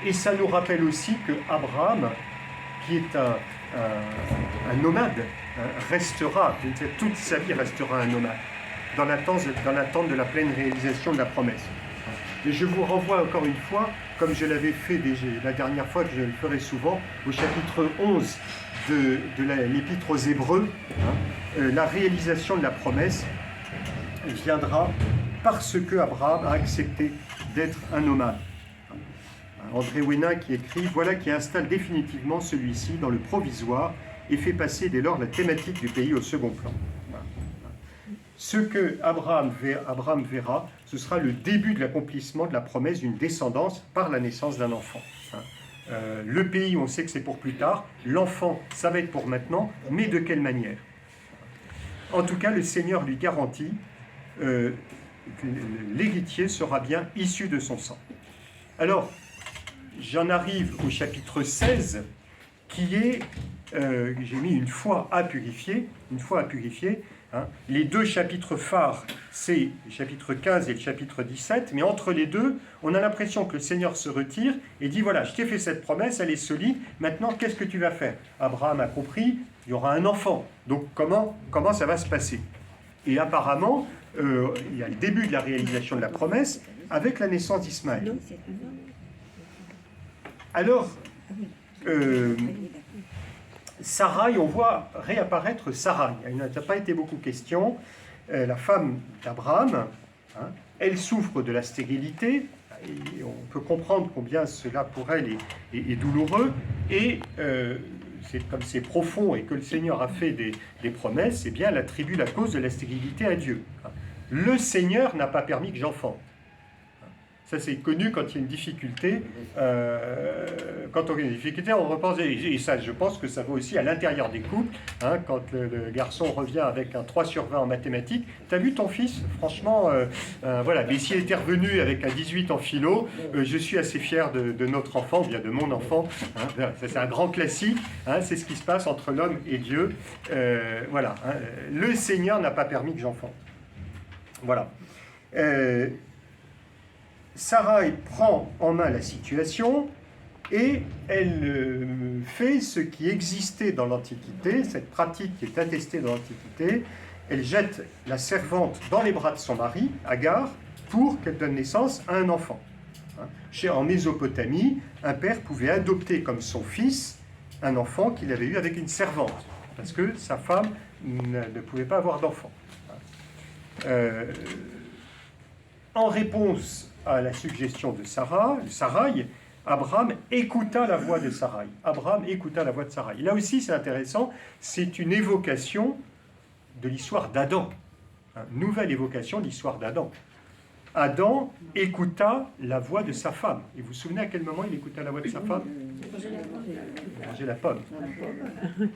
Et ça nous rappelle aussi que Abraham, qui est un nomade, restera, toute sa vie restera un nomade, dans l'attente de la pleine réalisation de la promesse. Et je vous renvoie encore une fois, comme je l'avais fait déjà la dernière fois, que je le ferai souvent, au chapitre 11 de l'Épître aux Hébreux. La réalisation de la promesse viendra parce que Abraham a accepté d'être un nomade. André Wena qui écrit « Voilà qui installe définitivement celui-ci dans le provisoire et fait passer dès lors la thématique du pays au second plan. » ce que Abraham verra, ce sera le début de l'accomplissement de la promesse d'une descendance par la naissance d'un enfant. Le pays, on sait que c'est pour plus tard. L'enfant, ça va être pour maintenant, mais de quelle manière? En tout cas, le Seigneur lui garantit que l'héritier sera bien issu de son sang. Alors, j'en arrive au chapitre 16, qui est, j'ai mis une foi à purifier, hein. Les deux chapitres phares, c'est le chapitre 15 et le chapitre 17, mais entre les deux, on a l'impression que le Seigneur se retire et dit, voilà, je t'ai fait cette promesse, elle est solide, maintenant, qu'est-ce que tu vas faire? Abraham a compris, il y aura un enfant, donc comment ça va se passer? Et apparemment, il y a le début de la réalisation de la promesse avec la naissance d'Ismaël. Alors, Sarai, on voit réapparaître Sarai. Il n'a pas été beaucoup question. La femme d'Abraham, hein, elle souffre de la stérilité. Et on peut comprendre combien cela pour elle est douloureux. Et comme c'est profond et que le Seigneur a fait des promesses, eh bien, elle attribue la cause de la stérilité à Dieu. Le Seigneur n'a pas permis que j'enfante. Ça, c'est connu quand il y a une difficulté. Quand on a une difficulté, on repense. Et ça, je pense que ça vaut aussi à l'intérieur des couples. Hein, quand le garçon revient avec un 3 sur 20 en mathématiques, t'as vu ton fils? Franchement, voilà. Mais s'il était revenu avec un 18 en philo, je suis assez fier de notre enfant, ou bien de mon enfant. Hein, ça, c'est un grand classique. Hein, c'est ce qui se passe entre l'homme et Dieu. Voilà. Hein, le Seigneur n'a pas permis que j'enfante. Voilà. Sarai prend en main la situation et elle fait ce qui existait dans l'Antiquité, cette pratique qui est attestée dans l'Antiquité. Elle jette la servante dans les bras de son mari, Agar, pour qu'elle donne naissance à un enfant. En Mésopotamie, un père pouvait adopter comme son fils un enfant qu'il avait eu avec une servante, parce que sa femme ne pouvait pas avoir d'enfant. En réponse à la suggestion de Sarai, Abraham écouta la voix de Sarai. Là aussi, c'est intéressant, c'est une évocation de l'histoire d'Adam. Nouvelle évocation de l'histoire d'Adam. Adam écouta la voix de sa femme. Et vous vous souvenez à quel moment il écouta la voix de sa femme? Manger la pomme.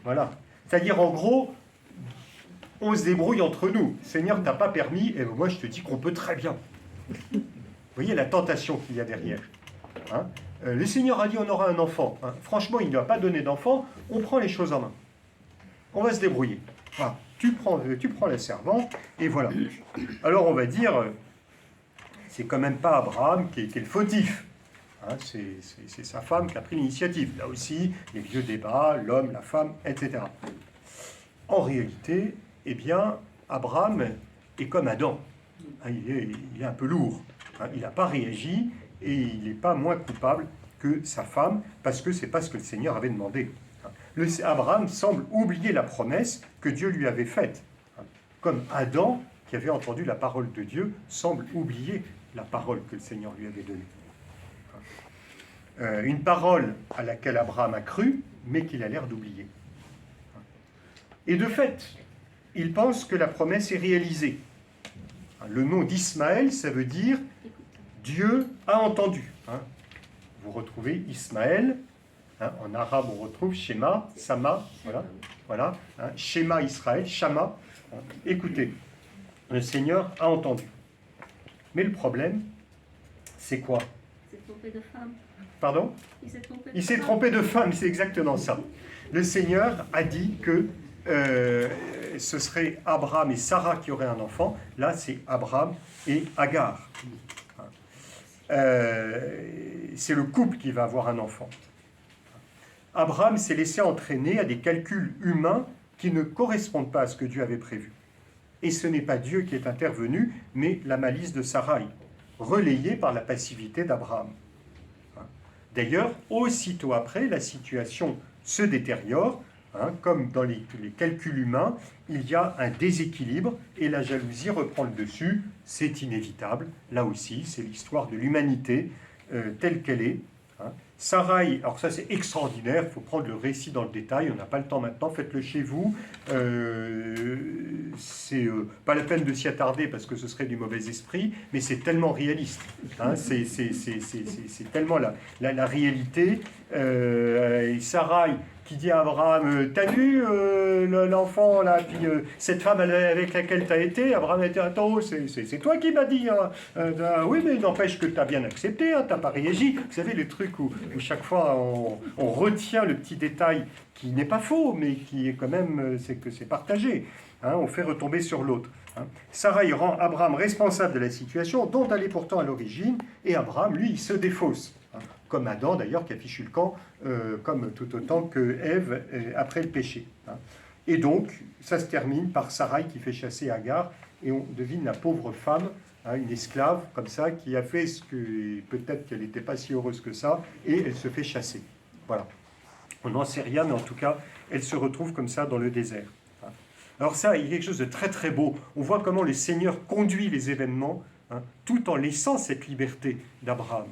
Voilà. C'est-à-dire, en gros, on se débrouille entre nous. Seigneur, t'as pas permis, et moi je te dis qu'on peut très bien. Vous voyez la tentation qu'il y a derrière. Hein, le Seigneur a dit on aura un enfant. Hein. Franchement, il ne va pas donner d'enfant. On prend les choses en main. On va se débrouiller. Voilà. Tu prends la servante, et voilà. Alors on va dire, c'est quand même pas Abraham qui est le fautif. Hein, c'est sa femme qui a pris l'initiative. Là aussi, les vieux débats, l'homme, la femme, etc. En réalité, eh bien, Abraham est comme Adam. Hein, il est un peu lourd. Hein, il n'a pas réagi et il n'est pas moins coupable que sa femme parce que ce n'est pas ce que le Seigneur avait demandé. Abraham semble oublier la promesse que Dieu lui avait faite. Comme Adam, qui avait entendu la parole de Dieu, semble oublier la parole que le Seigneur lui avait donnée. Une parole à laquelle Abraham a cru, mais qu'il a l'air d'oublier. Et de fait, il pense que la promesse est réalisée. Le nom d'Ismaël, ça veut dire Dieu a entendu. Vous retrouvez Ismaël. En arabe, on retrouve Shema, Sama. Voilà. Shema Israël, Shama. Écoutez, le Seigneur a entendu. Mais le problème, c'est quoi? Il s'est trompé de femme. Pardon? Il s'est trompé de femme, c'est exactement ça. Le Seigneur a dit que ce serait Abraham et Sarah qui auraient un enfant. Là, c'est Abraham et Agar. C'est le couple qui va avoir un enfant. Abraham s'est laissé entraîner à des calculs humains qui ne correspondent pas à ce que Dieu avait prévu. Et ce n'est pas Dieu qui est intervenu, mais la malice de Sarai, relayée par la passivité d'Abraham. D'ailleurs, aussitôt après, la situation se détériore. Comme dans les calculs humains, il y a un déséquilibre et la jalousie reprend le dessus. C'est inévitable. Là aussi, c'est l'histoire de l'humanité telle qu'elle est. Hein. Sarai, alors ça c'est extraordinaire, il faut prendre le récit dans le détail, on n'a pas le temps maintenant, faites-le chez vous. C'est pas la peine de s'y attarder parce que ce serait du mauvais esprit, mais c'est tellement réaliste. Hein, c'est tellement la réalité. Et Sarai qui dit à Abraham, t'as vu l'enfant là, puis cette femme avec laquelle t'as été, Abraham a dit, attends, c'est toi qui m'as dit, hein. Oui, mais n'empêche que t'as bien accepté, hein, t'as pas réagi. Vous savez, le truc où chaque fois on retient le petit détail qui n'est pas faux, mais qui est quand même, c'est que c'est partagé. Hein, on fait retomber sur l'autre. Hein. Sarai rend Abraham responsable de la situation dont elle est pourtant à l'origine, et Abraham, lui, il se défausse. Hein. Comme Adam d'ailleurs qui a fichu le camp, comme tout autant que Ève après le péché. Hein. Et donc, ça se termine par Sarai qui fait chasser Agar, et on devine la pauvre femme, hein, une esclave comme ça, qui a fait ce que peut-être qu'elle n'était pas si heureuse que ça, et elle se fait chasser. Voilà. On n'en sait rien, mais en tout cas, elle se retrouve comme ça dans le désert. Hein. Alors ça, il y a quelque chose de très très beau. On voit comment le Seigneur conduit les événements, hein, tout en laissant cette liberté d'Abraham.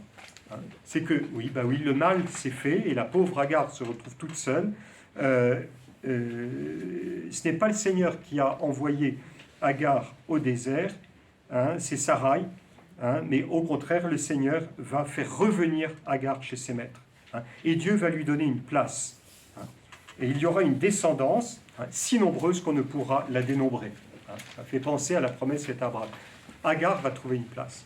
C'est que, oui, le mal s'est fait et la pauvre Agar se retrouve toute seule. Ce n'est pas le Seigneur qui a envoyé Agar au désert, hein, c'est Sarai, hein, mais au contraire, le Seigneur va faire revenir Agar chez ses maîtres. Hein, et Dieu va lui donner une place. Hein, et il y aura une descendance, hein, si nombreuse qu'on ne pourra la dénombrer. Hein, ça fait penser à la promesse faite à Abraham. Agar va trouver une place.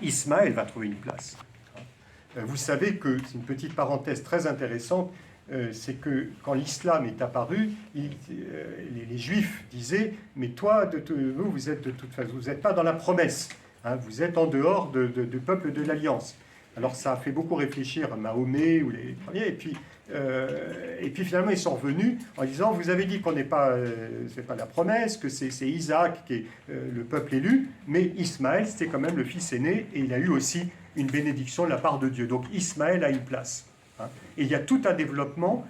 Ismaël va trouver une place. Vous savez que, c'est une petite parenthèse très intéressante, c'est que quand l'islam est apparu, les Juifs disaient « Mais toi, vous êtes de toute façon, vous n'êtes pas dans la promesse, hein, vous êtes en dehors du peuple de l'Alliance. » Alors ça a fait beaucoup réfléchir Mahomet ou les premiers, et puis finalement ils sont revenus en disant vous avez dit qu'on n'est pas, c'est pas la promesse, que c'est Isaac qui est le peuple élu, mais Ismaël c'était quand même le fils aîné et il a eu aussi une bénédiction de la part de Dieu. Donc Ismaël a une place. Hein. Et il y a tout un développement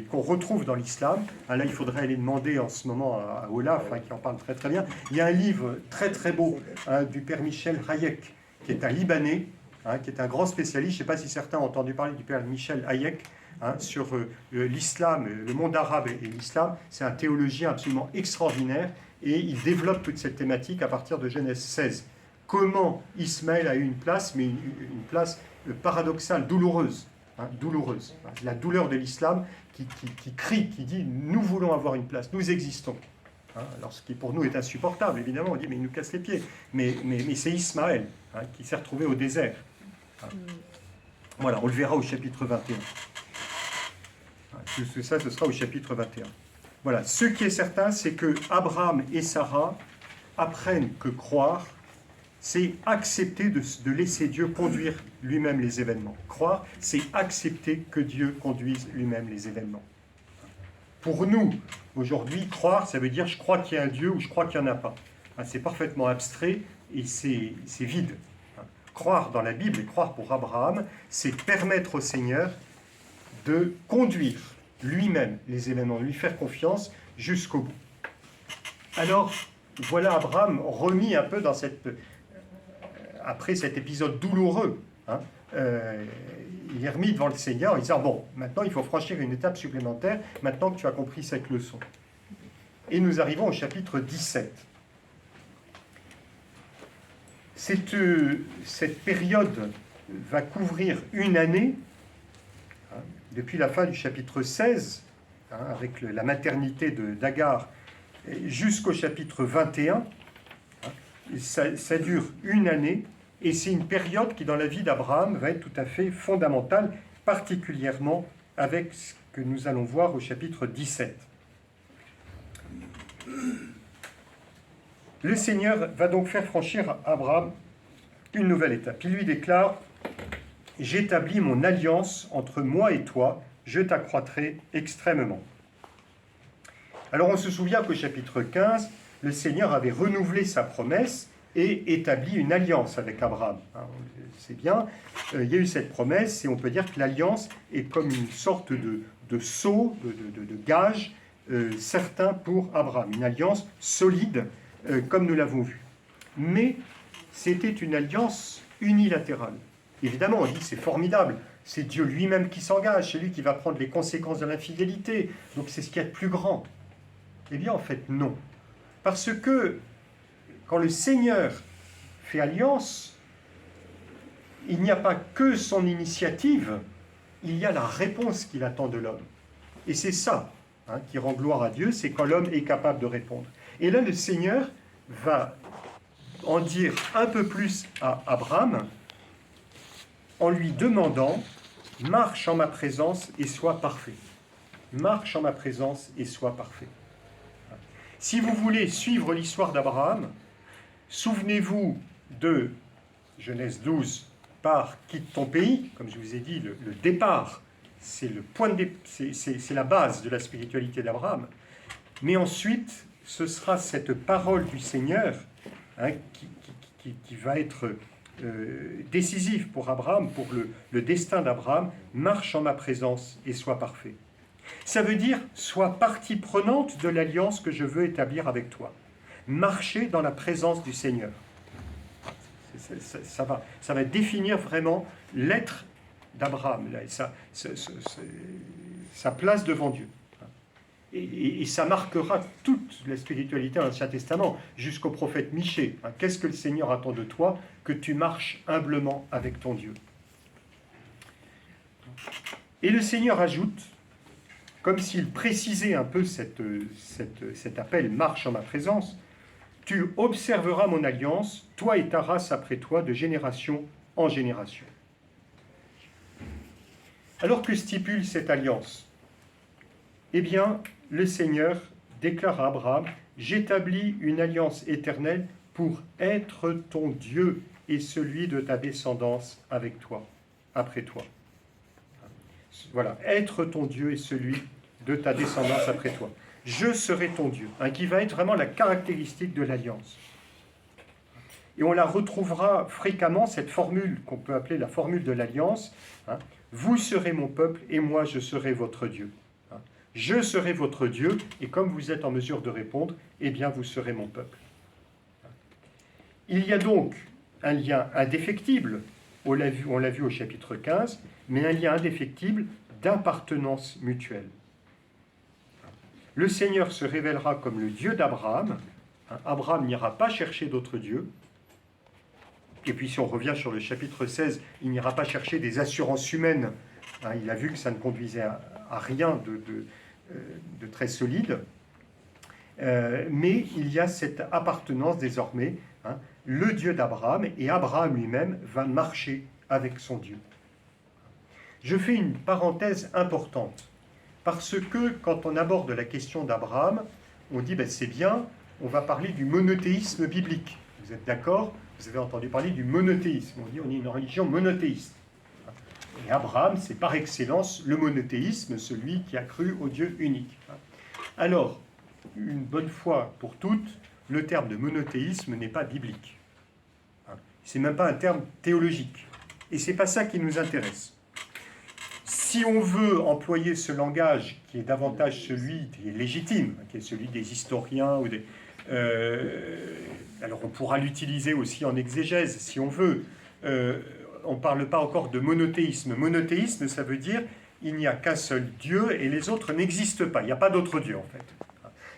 qu'on retrouve dans l'islam. Hein, là il faudrait aller demander en ce moment à Olaf, hein, qui en parle très très bien. Il y a un livre très très beau, hein, du père Michel Hayek, qui est un Libanais, hein, qui est un grand spécialiste. Je ne sais pas si certains ont entendu parler du père Michel Hayek, hein, sur l'islam, le monde arabe et l'islam. C'est un théologien absolument extraordinaire et il développe toute cette thématique à partir de Genèse 16. Comment Ismaël a eu une place, mais une place paradoxale, douloureuse. Hein, douloureuse. La douleur de l'islam qui crie, qui dit « nous voulons avoir une place, nous existons ». Hein, alors ce qui pour nous est insupportable, évidemment, on dit « mais il nous casse les pieds ». Mais c'est Ismaël, hein, qui s'est retrouvé au désert. Voilà, on le verra au chapitre 21. Tout ça, ce sera au chapitre 21. Voilà, ce qui est certain, c'est que Abraham et Sarah apprennent que croire, c'est accepter de laisser Dieu conduire lui-même les événements. Croire, c'est accepter que Dieu conduise lui-même les événements. Pour nous, aujourd'hui, croire, ça veut dire je crois qu'il y a un Dieu ou je crois qu'il n'y en a pas. C'est parfaitement abstrait et c'est vide. Croire dans la Bible et croire pour Abraham, c'est permettre au Seigneur de conduire lui-même les événements, lui faire confiance jusqu'au bout. Alors, voilà Abraham remis un peu dans après cet épisode douloureux. Hein, il est remis devant le Seigneur en disant « Bon, maintenant il faut franchir une étape supplémentaire, maintenant que tu as compris cette leçon. » Et nous arrivons au chapitre 17. Cette période va couvrir une année, hein, depuis la fin du chapitre 16, hein, avec la maternité d'Agar, jusqu'au chapitre 21. Hein, ça dure une année, et c'est une période qui, dans la vie d'Abraham, va être tout à fait fondamentale, particulièrement avec ce que nous allons voir au chapitre 17. Le Seigneur va donc faire franchir à Abraham une nouvelle étape. Il lui déclare « J'établis mon alliance entre moi et toi, je t'accroîtrai extrêmement. » Alors on se souvient qu'au chapitre 15, le Seigneur avait renouvelé sa promesse et établi une alliance avec Abraham. C'est bien, il y a eu cette promesse et on peut dire que l'alliance est comme une sorte de sceau, de gage certain pour Abraham. Une alliance solide, comme nous l'avons vu. Mais c'était une alliance unilatérale. Évidemment, on dit c'est formidable, c'est Dieu lui-même qui s'engage, c'est lui qui va prendre les conséquences de l'infidélité, donc c'est ce qu'il y a de plus grand. Eh bien, en fait, non. Parce que quand le Seigneur fait alliance, il n'y a pas que son initiative, il y a la réponse qu'il attend de l'homme. Et c'est ça qui rend gloire à Dieu, c'est quand l'homme est capable de répondre. Et là, le Seigneur va en dire un peu plus à Abraham en lui demandant « Marche en ma présence et sois parfait. Marche en ma présence et sois parfait. » Si vous voulez suivre l'histoire d'Abraham, souvenez-vous de Genèse 12, pars, quitte ton pays, comme je vous ai dit, le départ, c'est le point de c'est la base de la spiritualité d'Abraham. Mais ensuite, ce sera cette parole du Seigneur qui va être décisive pour Abraham, pour le destin d'Abraham. Marche en ma présence et sois parfait. Ça veut dire, sois partie prenante de l'alliance que je veux établir avec toi. Marcher dans la présence du Seigneur. Ça va définir vraiment l'être d'Abraham, sa place devant Dieu. Et ça marquera toute la spiritualité dans l'Ancien Testament, jusqu'au prophète Michée. Qu'est-ce que le Seigneur attend de toi? Que tu marches humblement avec ton Dieu. Et le Seigneur ajoute, comme s'il précisait un peu cet appel « marche en ma présence », tu observeras mon alliance, toi et ta race après toi, de génération en génération. Alors que stipule cette alliance? Eh bien, le Seigneur déclare à Abraham, j'établis une alliance éternelle pour être ton Dieu et celui de ta descendance avec toi, après toi. Voilà, être ton Dieu et celui de ta descendance après toi. Je serai ton Dieu, qui va être vraiment la caractéristique de l'alliance. Et on la retrouvera fréquemment, cette formule qu'on peut appeler la formule de l'alliance. Vous serez mon peuple et moi je serai votre Dieu. Je serai votre Dieu et comme vous êtes en mesure de répondre, eh bien vous serez mon peuple. Il y a donc un lien indéfectible, on l'a vu au chapitre 15, mais un lien indéfectible d'appartenance mutuelle. Le Seigneur se révélera comme le Dieu d'Abraham. Abraham n'ira pas chercher d'autres dieux. Et puis si on revient sur le chapitre 16, il n'ira pas chercher des assurances humaines. Il a vu que ça ne conduisait à rien de très solide. Mais il y a cette appartenance désormais, le Dieu d'Abraham, et Abraham lui-même va marcher avec son Dieu. Je fais une parenthèse importante. Parce que quand on aborde la question d'Abraham, on dit c'est bien, on va parler du monothéisme biblique. Vous êtes d'accord? Vous avez entendu parler du monothéisme. On dit on est une religion monothéiste. Et Abraham, c'est par excellence le monothéisme, celui qui a cru au Dieu unique. Alors, une bonne fois pour toutes, le terme de monothéisme n'est pas biblique. C'est même pas un terme théologique. Et c'est pas ça qui nous intéresse. Si on veut employer ce langage qui est davantage celui qui est légitime, qui est celui des historiens, alors on pourra l'utiliser aussi en exégèse si on veut. On ne parle pas encore de monothéisme. Monothéisme, ça veut dire il n'y a qu'un seul Dieu et les autres n'existent pas. Il n'y a pas d'autre Dieu en fait.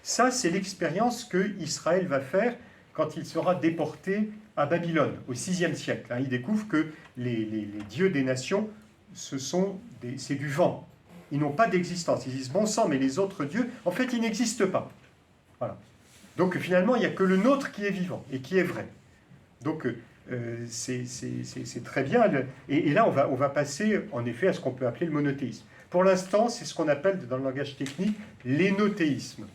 Ça, c'est l'expérience que Israël va faire quand il sera déporté à Babylone au VIe siècle. Il découvre que les dieux des nations c'est du vent. Ils n'ont pas d'existence. Ils disent, bon sang, mais les autres dieux, en fait, ils n'existent pas. Voilà. Donc, finalement, il n'y a que le nôtre qui est vivant et qui est vrai. Donc, c'est très bien. Et là, on va passer, en effet, à ce qu'on peut appeler le monothéisme. Pour l'instant, c'est ce qu'on appelle, dans le langage technique, l'énothéisme.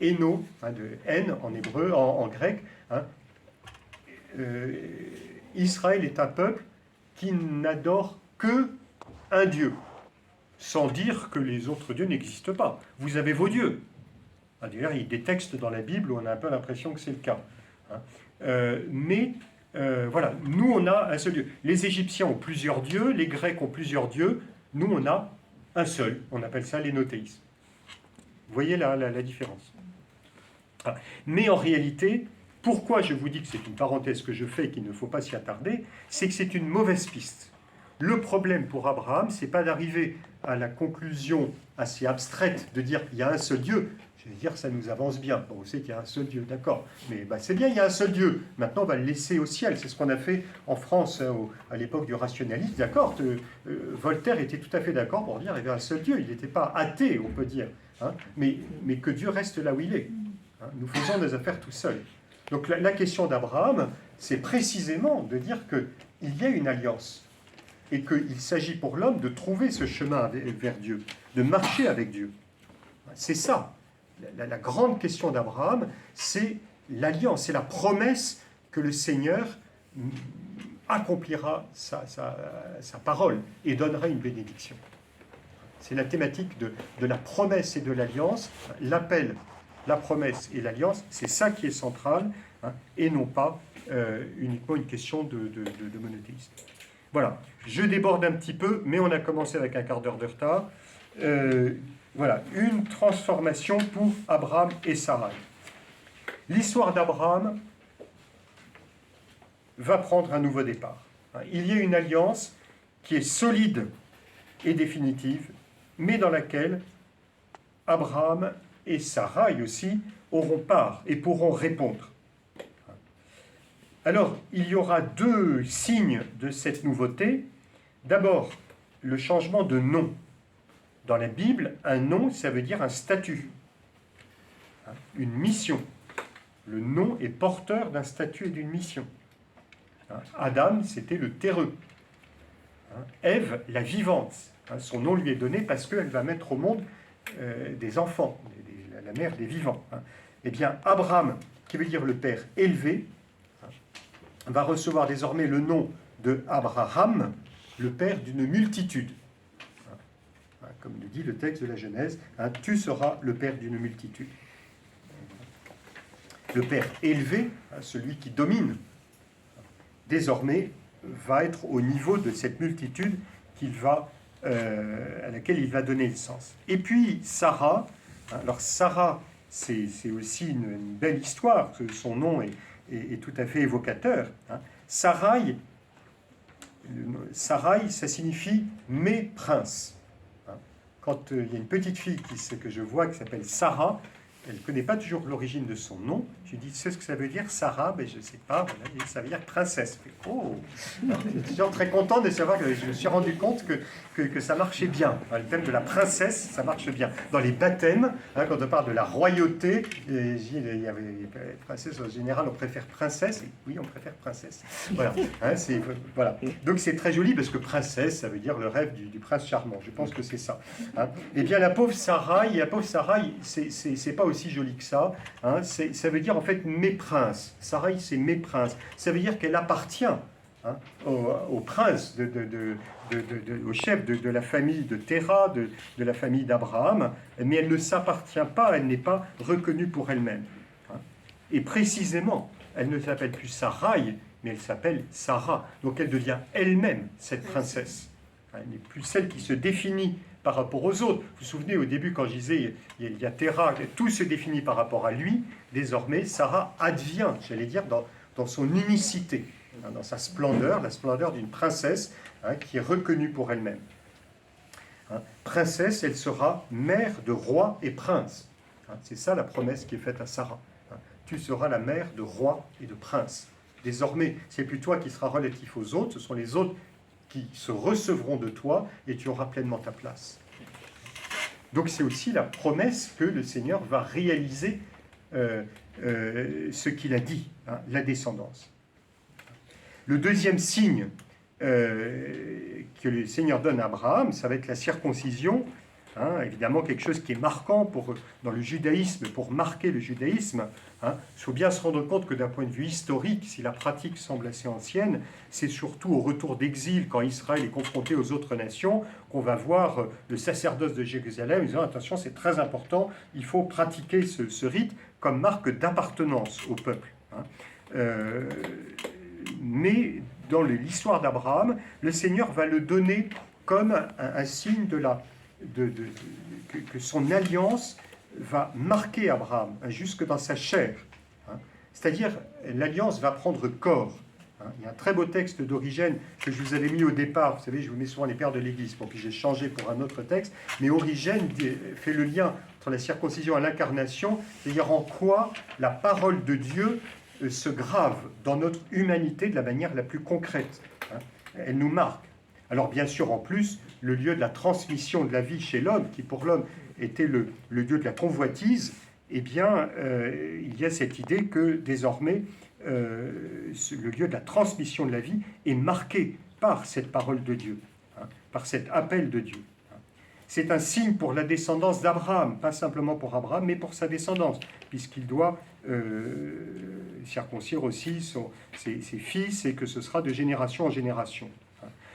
Éno, de N en hébreu, en grec. Israël est un peuple qui n'adore que un Dieu, sans dire que les autres dieux n'existent pas. Vous avez vos dieux. D'ailleurs, il y a des textes dans la Bible où on a un peu l'impression que c'est le cas. Voilà, nous on a un seul Dieu. Les Égyptiens ont plusieurs dieux, les Grecs ont plusieurs dieux, nous on a un seul. On appelle ça l'énothéisme. Vous voyez la différence. Mais en réalité, Pourquoi je vous dis que c'est une parenthèse que je fais et qu'il ne faut pas s'y attarder? C'est que c'est une mauvaise piste. Le problème pour Abraham, c'est pas d'arriver à la conclusion assez abstraite de dire il y a un seul Dieu. Je veux dire, ça nous avance bien. Bon, on sait qu'il y a un seul Dieu, d'accord. Mais c'est bien, il y a un seul Dieu. Maintenant, on va le laisser au ciel. C'est ce qu'on a fait en France à l'époque du rationalisme. D'accord, Voltaire était tout à fait d'accord pour dire qu'il y avait un seul Dieu. Il n'était pas athée, on peut dire. Hein, mais que Dieu reste là où il est. Hein, nous faisons des affaires tout seuls. Donc la question d'Abraham, c'est précisément de dire qu'il y a une alliance et qu'il s'agit pour l'homme de trouver ce chemin vers Dieu, de marcher avec Dieu. C'est ça. La grande question d'Abraham, c'est l'alliance, c'est la promesse que le Seigneur accomplira sa parole et donnera une bénédiction. C'est la thématique de la promesse et de l'alliance, l'appel, la promesse et l'alliance, c'est ça qui est central, hein, et non pas uniquement une question de monothéisme. Voilà, je déborde un petit peu, mais on a commencé avec un quart d'heure de retard. Voilà, une transformation pour Abraham et Sarai. L'histoire d'Abraham va prendre un nouveau départ. Il y a une alliance qui est solide et définitive, mais dans laquelle Abraham et Sarai aussi auront part et pourront répondre. Alors, il y aura deux signes de cette nouveauté. D'abord, le changement de nom. Dans la Bible, un nom, ça veut dire un statut, une mission. Le nom est porteur d'un statut et d'une mission. Adam, c'était le terreux. Ève, la vivante. Son nom lui est donné parce qu'elle va mettre au monde des enfants, la mère des vivants. Eh bien, Abraham, qui veut dire le père élevé, va recevoir désormais le nom de Abraham, le père d'une multitude. Comme le dit le texte de la Genèse, tu seras le père d'une multitude. Le père élevé, celui qui domine, désormais va être au niveau de cette multitude à laquelle il va donner naissance. Et puis Sarah, alors Sarah, c'est aussi une belle histoire, son nom est tout à fait évocateur. Sarai, ça signifie « mes princes ». Quand il y a une petite fille que je vois qui s'appelle Sarah, elle ne connaît pas toujours l'origine de son nom. Je lui dis, tu sais ce que ça veut dire, Sarah? Ben, je ne sais pas. Voilà, ça veut dire princesse. Oh, je suis très content de savoir que je me suis rendu compte que ça marchait bien. Le thème de la princesse, ça marche bien. Dans les baptêmes, quand on parle de la royauté, il y avait princesse en général, on préfère princesse. Et oui, on préfère princesse. Voilà. Voilà. Donc c'est très joli parce que princesse, ça veut dire le rêve du prince charmant. Je pense que c'est ça. Eh bien, la pauvre Sarai, c'est pas aussi joli que ça. Ça veut dire en fait mes princes. Sarai, c'est mes princes. Ça veut dire qu'elle appartient au prince, au chef de la famille de Terah, de la famille d'Abraham, mais elle ne s'appartient pas, elle n'est pas reconnue pour elle-même. Et précisément, elle ne s'appelle plus Sarai, mais elle s'appelle Sarah. Donc elle devient elle-même cette princesse. Elle n'est plus celle qui se définit par rapport aux autres. Vous vous souvenez, au début, quand je disais, il y a Terah, tout se définit par rapport à lui, désormais, Sarah advient, j'allais dire, dans son unicité, dans sa splendeur, la splendeur d'une princesse qui est reconnue pour elle-même. Princesse, elle sera mère de roi et prince. C'est ça la promesse qui est faite à Sarah. Tu seras la mère de roi et de prince. Désormais, c'est plus toi qui seras relatif aux autres, ce sont les autres qui se recevront de toi et tu auras pleinement ta place. Donc c'est aussi la promesse que le Seigneur va réaliser ce qu'il a dit, la descendance. Le deuxième signe que le Seigneur donne à Abraham, ça va être la circoncision. Évidemment, quelque chose qui est marquant dans le judaïsme, pour marquer le judaïsme. Il faut bien se rendre compte que d'un point de vue historique, si la pratique semble assez ancienne, c'est surtout au retour d'exil, quand Israël est confronté aux autres nations, qu'on va voir le sacerdoce de Jérusalem disant « Attention, c'est très important, il faut pratiquer ce rite comme marque d'appartenance au peuple. » Mais dans l'histoire d'Abraham, le Seigneur va le donner comme un signe que son alliance va marquer Abraham jusque dans sa chair. c'est-à-dire l'alliance va prendre corps. Il y a un très beau texte d'Origène que je vous avais mis au départ. Vous savez, je vous mets souvent les pères de l'Église, puis j'ai changé pour un autre texte. Mais Origène fait le lien entre la circoncision et l'incarnation, c'est-à-dire en quoi la parole de Dieu se grave dans notre humanité de la manière la plus concrète. Elle nous marque. Alors bien sûr, en plus, le lieu de la transmission de la vie chez l'homme, qui pour l'homme était le lieu de la convoitise, eh bien, il y a cette idée que désormais, le lieu de la transmission de la vie est marqué par cette parole de Dieu, par cet appel de Dieu. C'est un signe pour la descendance d'Abraham, pas simplement pour Abraham, mais pour sa descendance, puisqu'il doit circoncire aussi ses fils et que ce sera de génération en génération.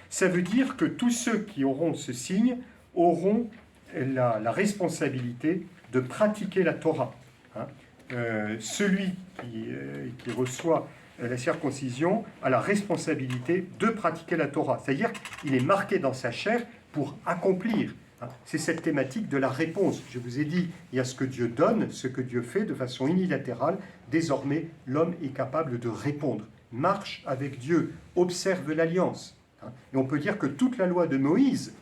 Ça veut dire que tous ceux qui auront ce signe auront la responsabilité de pratiquer la Torah. Celui qui reçoit la circoncision a la responsabilité de pratiquer la Torah. C'est-à-dire qu'il est marqué dans sa chair pour accomplir. C'est cette thématique de la réponse. Je vous ai dit, il y a ce que Dieu donne, ce que Dieu fait de façon unilatérale. Désormais, l'homme est capable de répondre. Marche avec Dieu, observe l'alliance. Et on peut dire que toute la loi de Moïse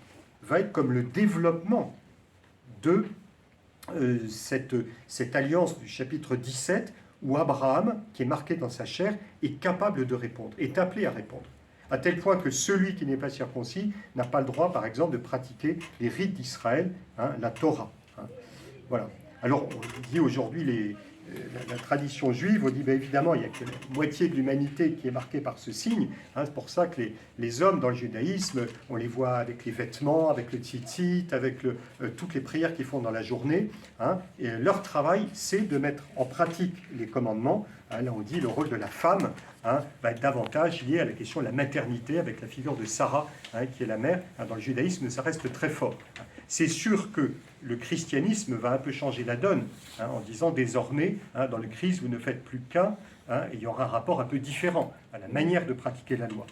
va être comme le développement de cette alliance du chapitre 17, où Abraham, qui est marqué dans sa chair, est capable de répondre, est appelé à répondre. À tel point que celui qui n'est pas circoncis n'a pas le droit, par exemple, de pratiquer les rites d'Israël, la Torah. Voilà. Alors, on dit aujourd'hui, la tradition juive, on dit évidemment, il n'y a que la moitié de l'humanité qui est marquée par ce signe. C'est pour ça que les hommes dans le judaïsme, on les voit avec les vêtements, avec le tzitzit, avec toutes les prières qu'ils font dans la journée. Et leur travail, c'est de mettre en pratique les commandements. Là, on dit le rôle de la femme va être davantage lié à la question de la maternité, avec la figure de Sarah, qui est la mère. Dans le judaïsme, ça reste très fort. C'est sûr que le christianisme va un peu changer la donne, en disant désormais, dans le Christ, vous ne faites plus qu'un, et il y aura un rapport un peu différent à la manière de pratiquer la loi.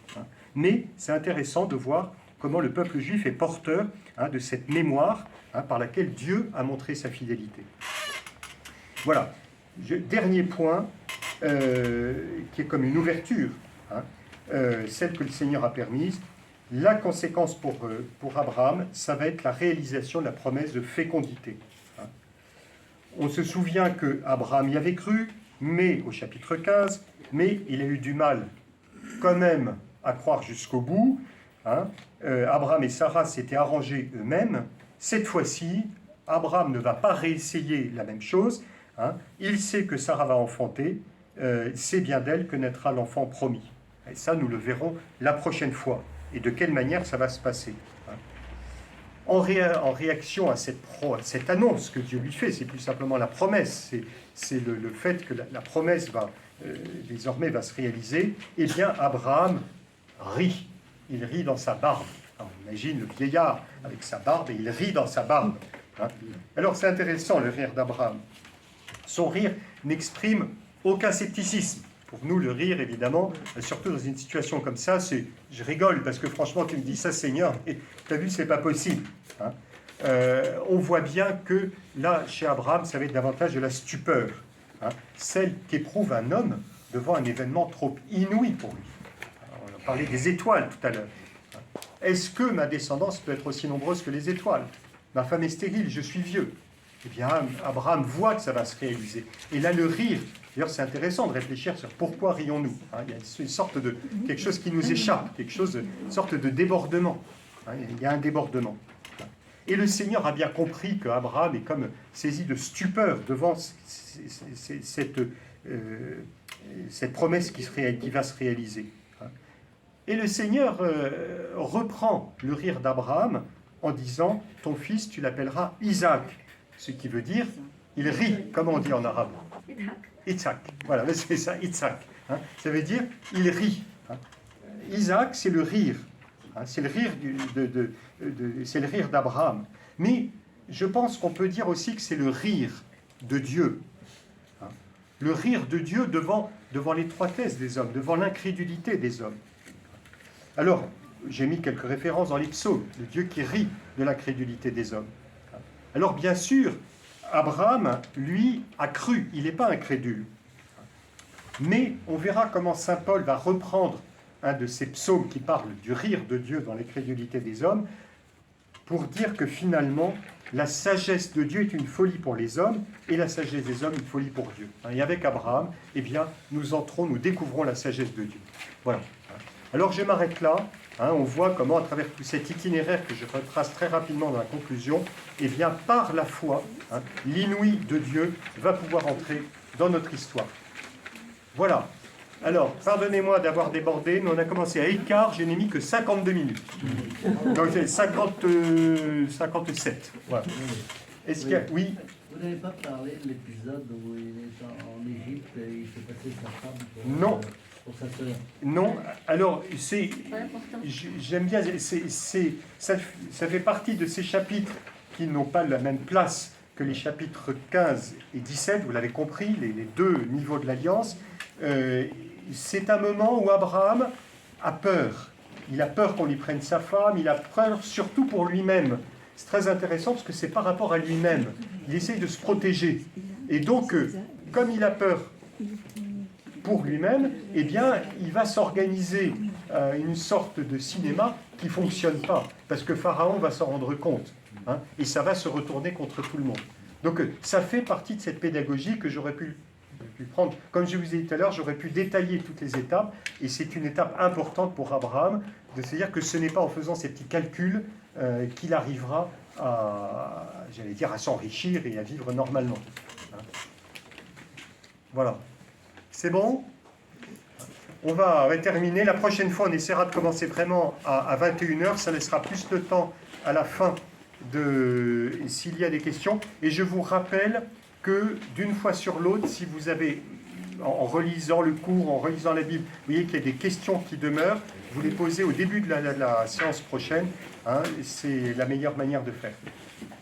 Mais c'est intéressant de voir comment le peuple juif est porteur de cette mémoire par laquelle Dieu a montré sa fidélité. Voilà. Dernier point, qui est comme une ouverture, celle que le Seigneur a permise. La conséquence pour Abraham, ça va être la réalisation de la promesse de fécondité. On se souvient qu'Abraham y avait cru, mais au chapitre 15, mais il a eu du mal quand même à croire jusqu'au bout. Abraham et Sarah s'étaient arrangés eux-mêmes. Cette fois-ci, Abraham ne va pas réessayer la même chose. Il sait que Sarah va enfanter, c'est bien d'elle que naîtra l'enfant promis. Et ça, nous le verrons la prochaine fois. Et de quelle manière ça va se passer. En réaction à cette annonce que Dieu lui fait, c'est plus simplement la promesse, c'est le fait que la promesse désormais va se réaliser, eh bien Abraham rit. Il rit dans sa barbe. Alors, on imagine le vieillard avec sa barbe et il rit dans sa barbe. Alors c'est intéressant le rire d'Abraham. Son rire n'exprime aucun scepticisme. Pour nous, le rire, évidemment, surtout dans une situation comme ça, c'est « je rigole, parce que franchement, tu me dis ça, Seigneur, et tu as vu, c'est pas possible. » On voit bien que là, chez Abraham, ça va être davantage de la stupeur, celle qu'éprouve un homme devant un événement trop inouï pour lui. On a parlé des étoiles tout à l'heure. Est-ce que ma descendance peut être aussi nombreuse que les étoiles? Ma femme est stérile, je suis vieux. Eh bien, Abraham voit que ça va se réaliser. Et là, le rire, d'ailleurs, c'est intéressant de réfléchir sur pourquoi rions-nous. Il y a une sorte de quelque chose qui nous échappe, une sorte de débordement. Il y a un débordement. Et le Seigneur a bien compris qu'Abraham est comme saisi de stupeur devant cette promesse qui va se réaliser. Et le Seigneur reprend le rire d'Abraham en disant « Ton fils, tu l'appelleras Isaac ». Ce qui veut dire, il rit, comme on dit en arabe. Itzhak. Voilà, c'est ça, Itzhak. Ça veut dire, il rit. Isaac, c'est le rire. C'est le rire c'est le rire d'Abraham. Mais je pense qu'on peut dire aussi que c'est le rire de Dieu. Le rire de Dieu devant l'étroitesse des hommes, devant l'incrédulité des hommes. Alors, j'ai mis quelques références dans les psaumes, le Dieu qui rit de l'incrédulité des hommes. Alors bien sûr, Abraham, lui, a cru, il n'est pas incrédule. Mais on verra comment saint Paul va reprendre un de ces psaumes qui parle du rire de Dieu dans l'incrédulité des hommes, pour dire que finalement, la sagesse de Dieu est une folie pour les hommes, et la sagesse des hommes une folie pour Dieu. Et avec Abraham, eh bien, nous découvrons la sagesse de Dieu. Voilà. Alors je m'arrête là. On voit comment, à travers tout cet itinéraire que je retrace très rapidement dans la conclusion, eh bien, par la foi, l'inouï de Dieu va pouvoir entrer dans notre histoire. Voilà. Alors, pardonnez-moi d'avoir débordé, mais on a commencé à écart, je n'ai mis que 52 minutes. Donc c'est 57. Voilà. Est-ce qu'il y a... Oui. Vous n'avez pas parlé de l'épisode où il est en Égypte et il fait passer sa femme Non. Pour sa sœur. Non. Alors, j'aime bien, ça fait partie de ces chapitres qui n'ont pas la même place que les chapitres 15 et 17, vous l'avez compris, les deux niveaux de l'Alliance. C'est un moment où Abraham a peur. Il a peur qu'on lui prenne sa femme, il a peur surtout pour lui-même. C'est très intéressant parce que c'est par rapport à lui-même. Il essaye de se protéger. Et donc, comme il a peur pour lui-même, eh bien, il va s'organiser une sorte de cinéma qui ne fonctionne pas. Parce que Pharaon va s'en rendre compte. Et ça va se retourner contre tout le monde. Donc, ça fait partie de cette pédagogie que j'aurais pu prendre. Comme je vous ai dit tout à l'heure, j'aurais pu détailler toutes les étapes, et c'est une étape importante pour Abraham, de se dire que ce n'est pas en faisant ces petits calculs qu'il arrivera à s'enrichir et à vivre normalement. Voilà. C'est bon ? On va terminer. La prochaine fois, on essaiera de commencer vraiment à 21h. Ça laissera plus de temps à la fin s'il y a des questions. Et je vous rappelle que d'une fois sur l'autre, si vous avez, en relisant le cours, en relisant la Bible, vous voyez qu'il y a des questions qui demeurent, vous les posez au début de la séance prochaine. C'est la meilleure manière de faire.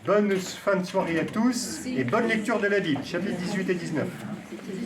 Bonne fin de soirée à tous et bonne lecture de la Bible, chapitre 18 et 19.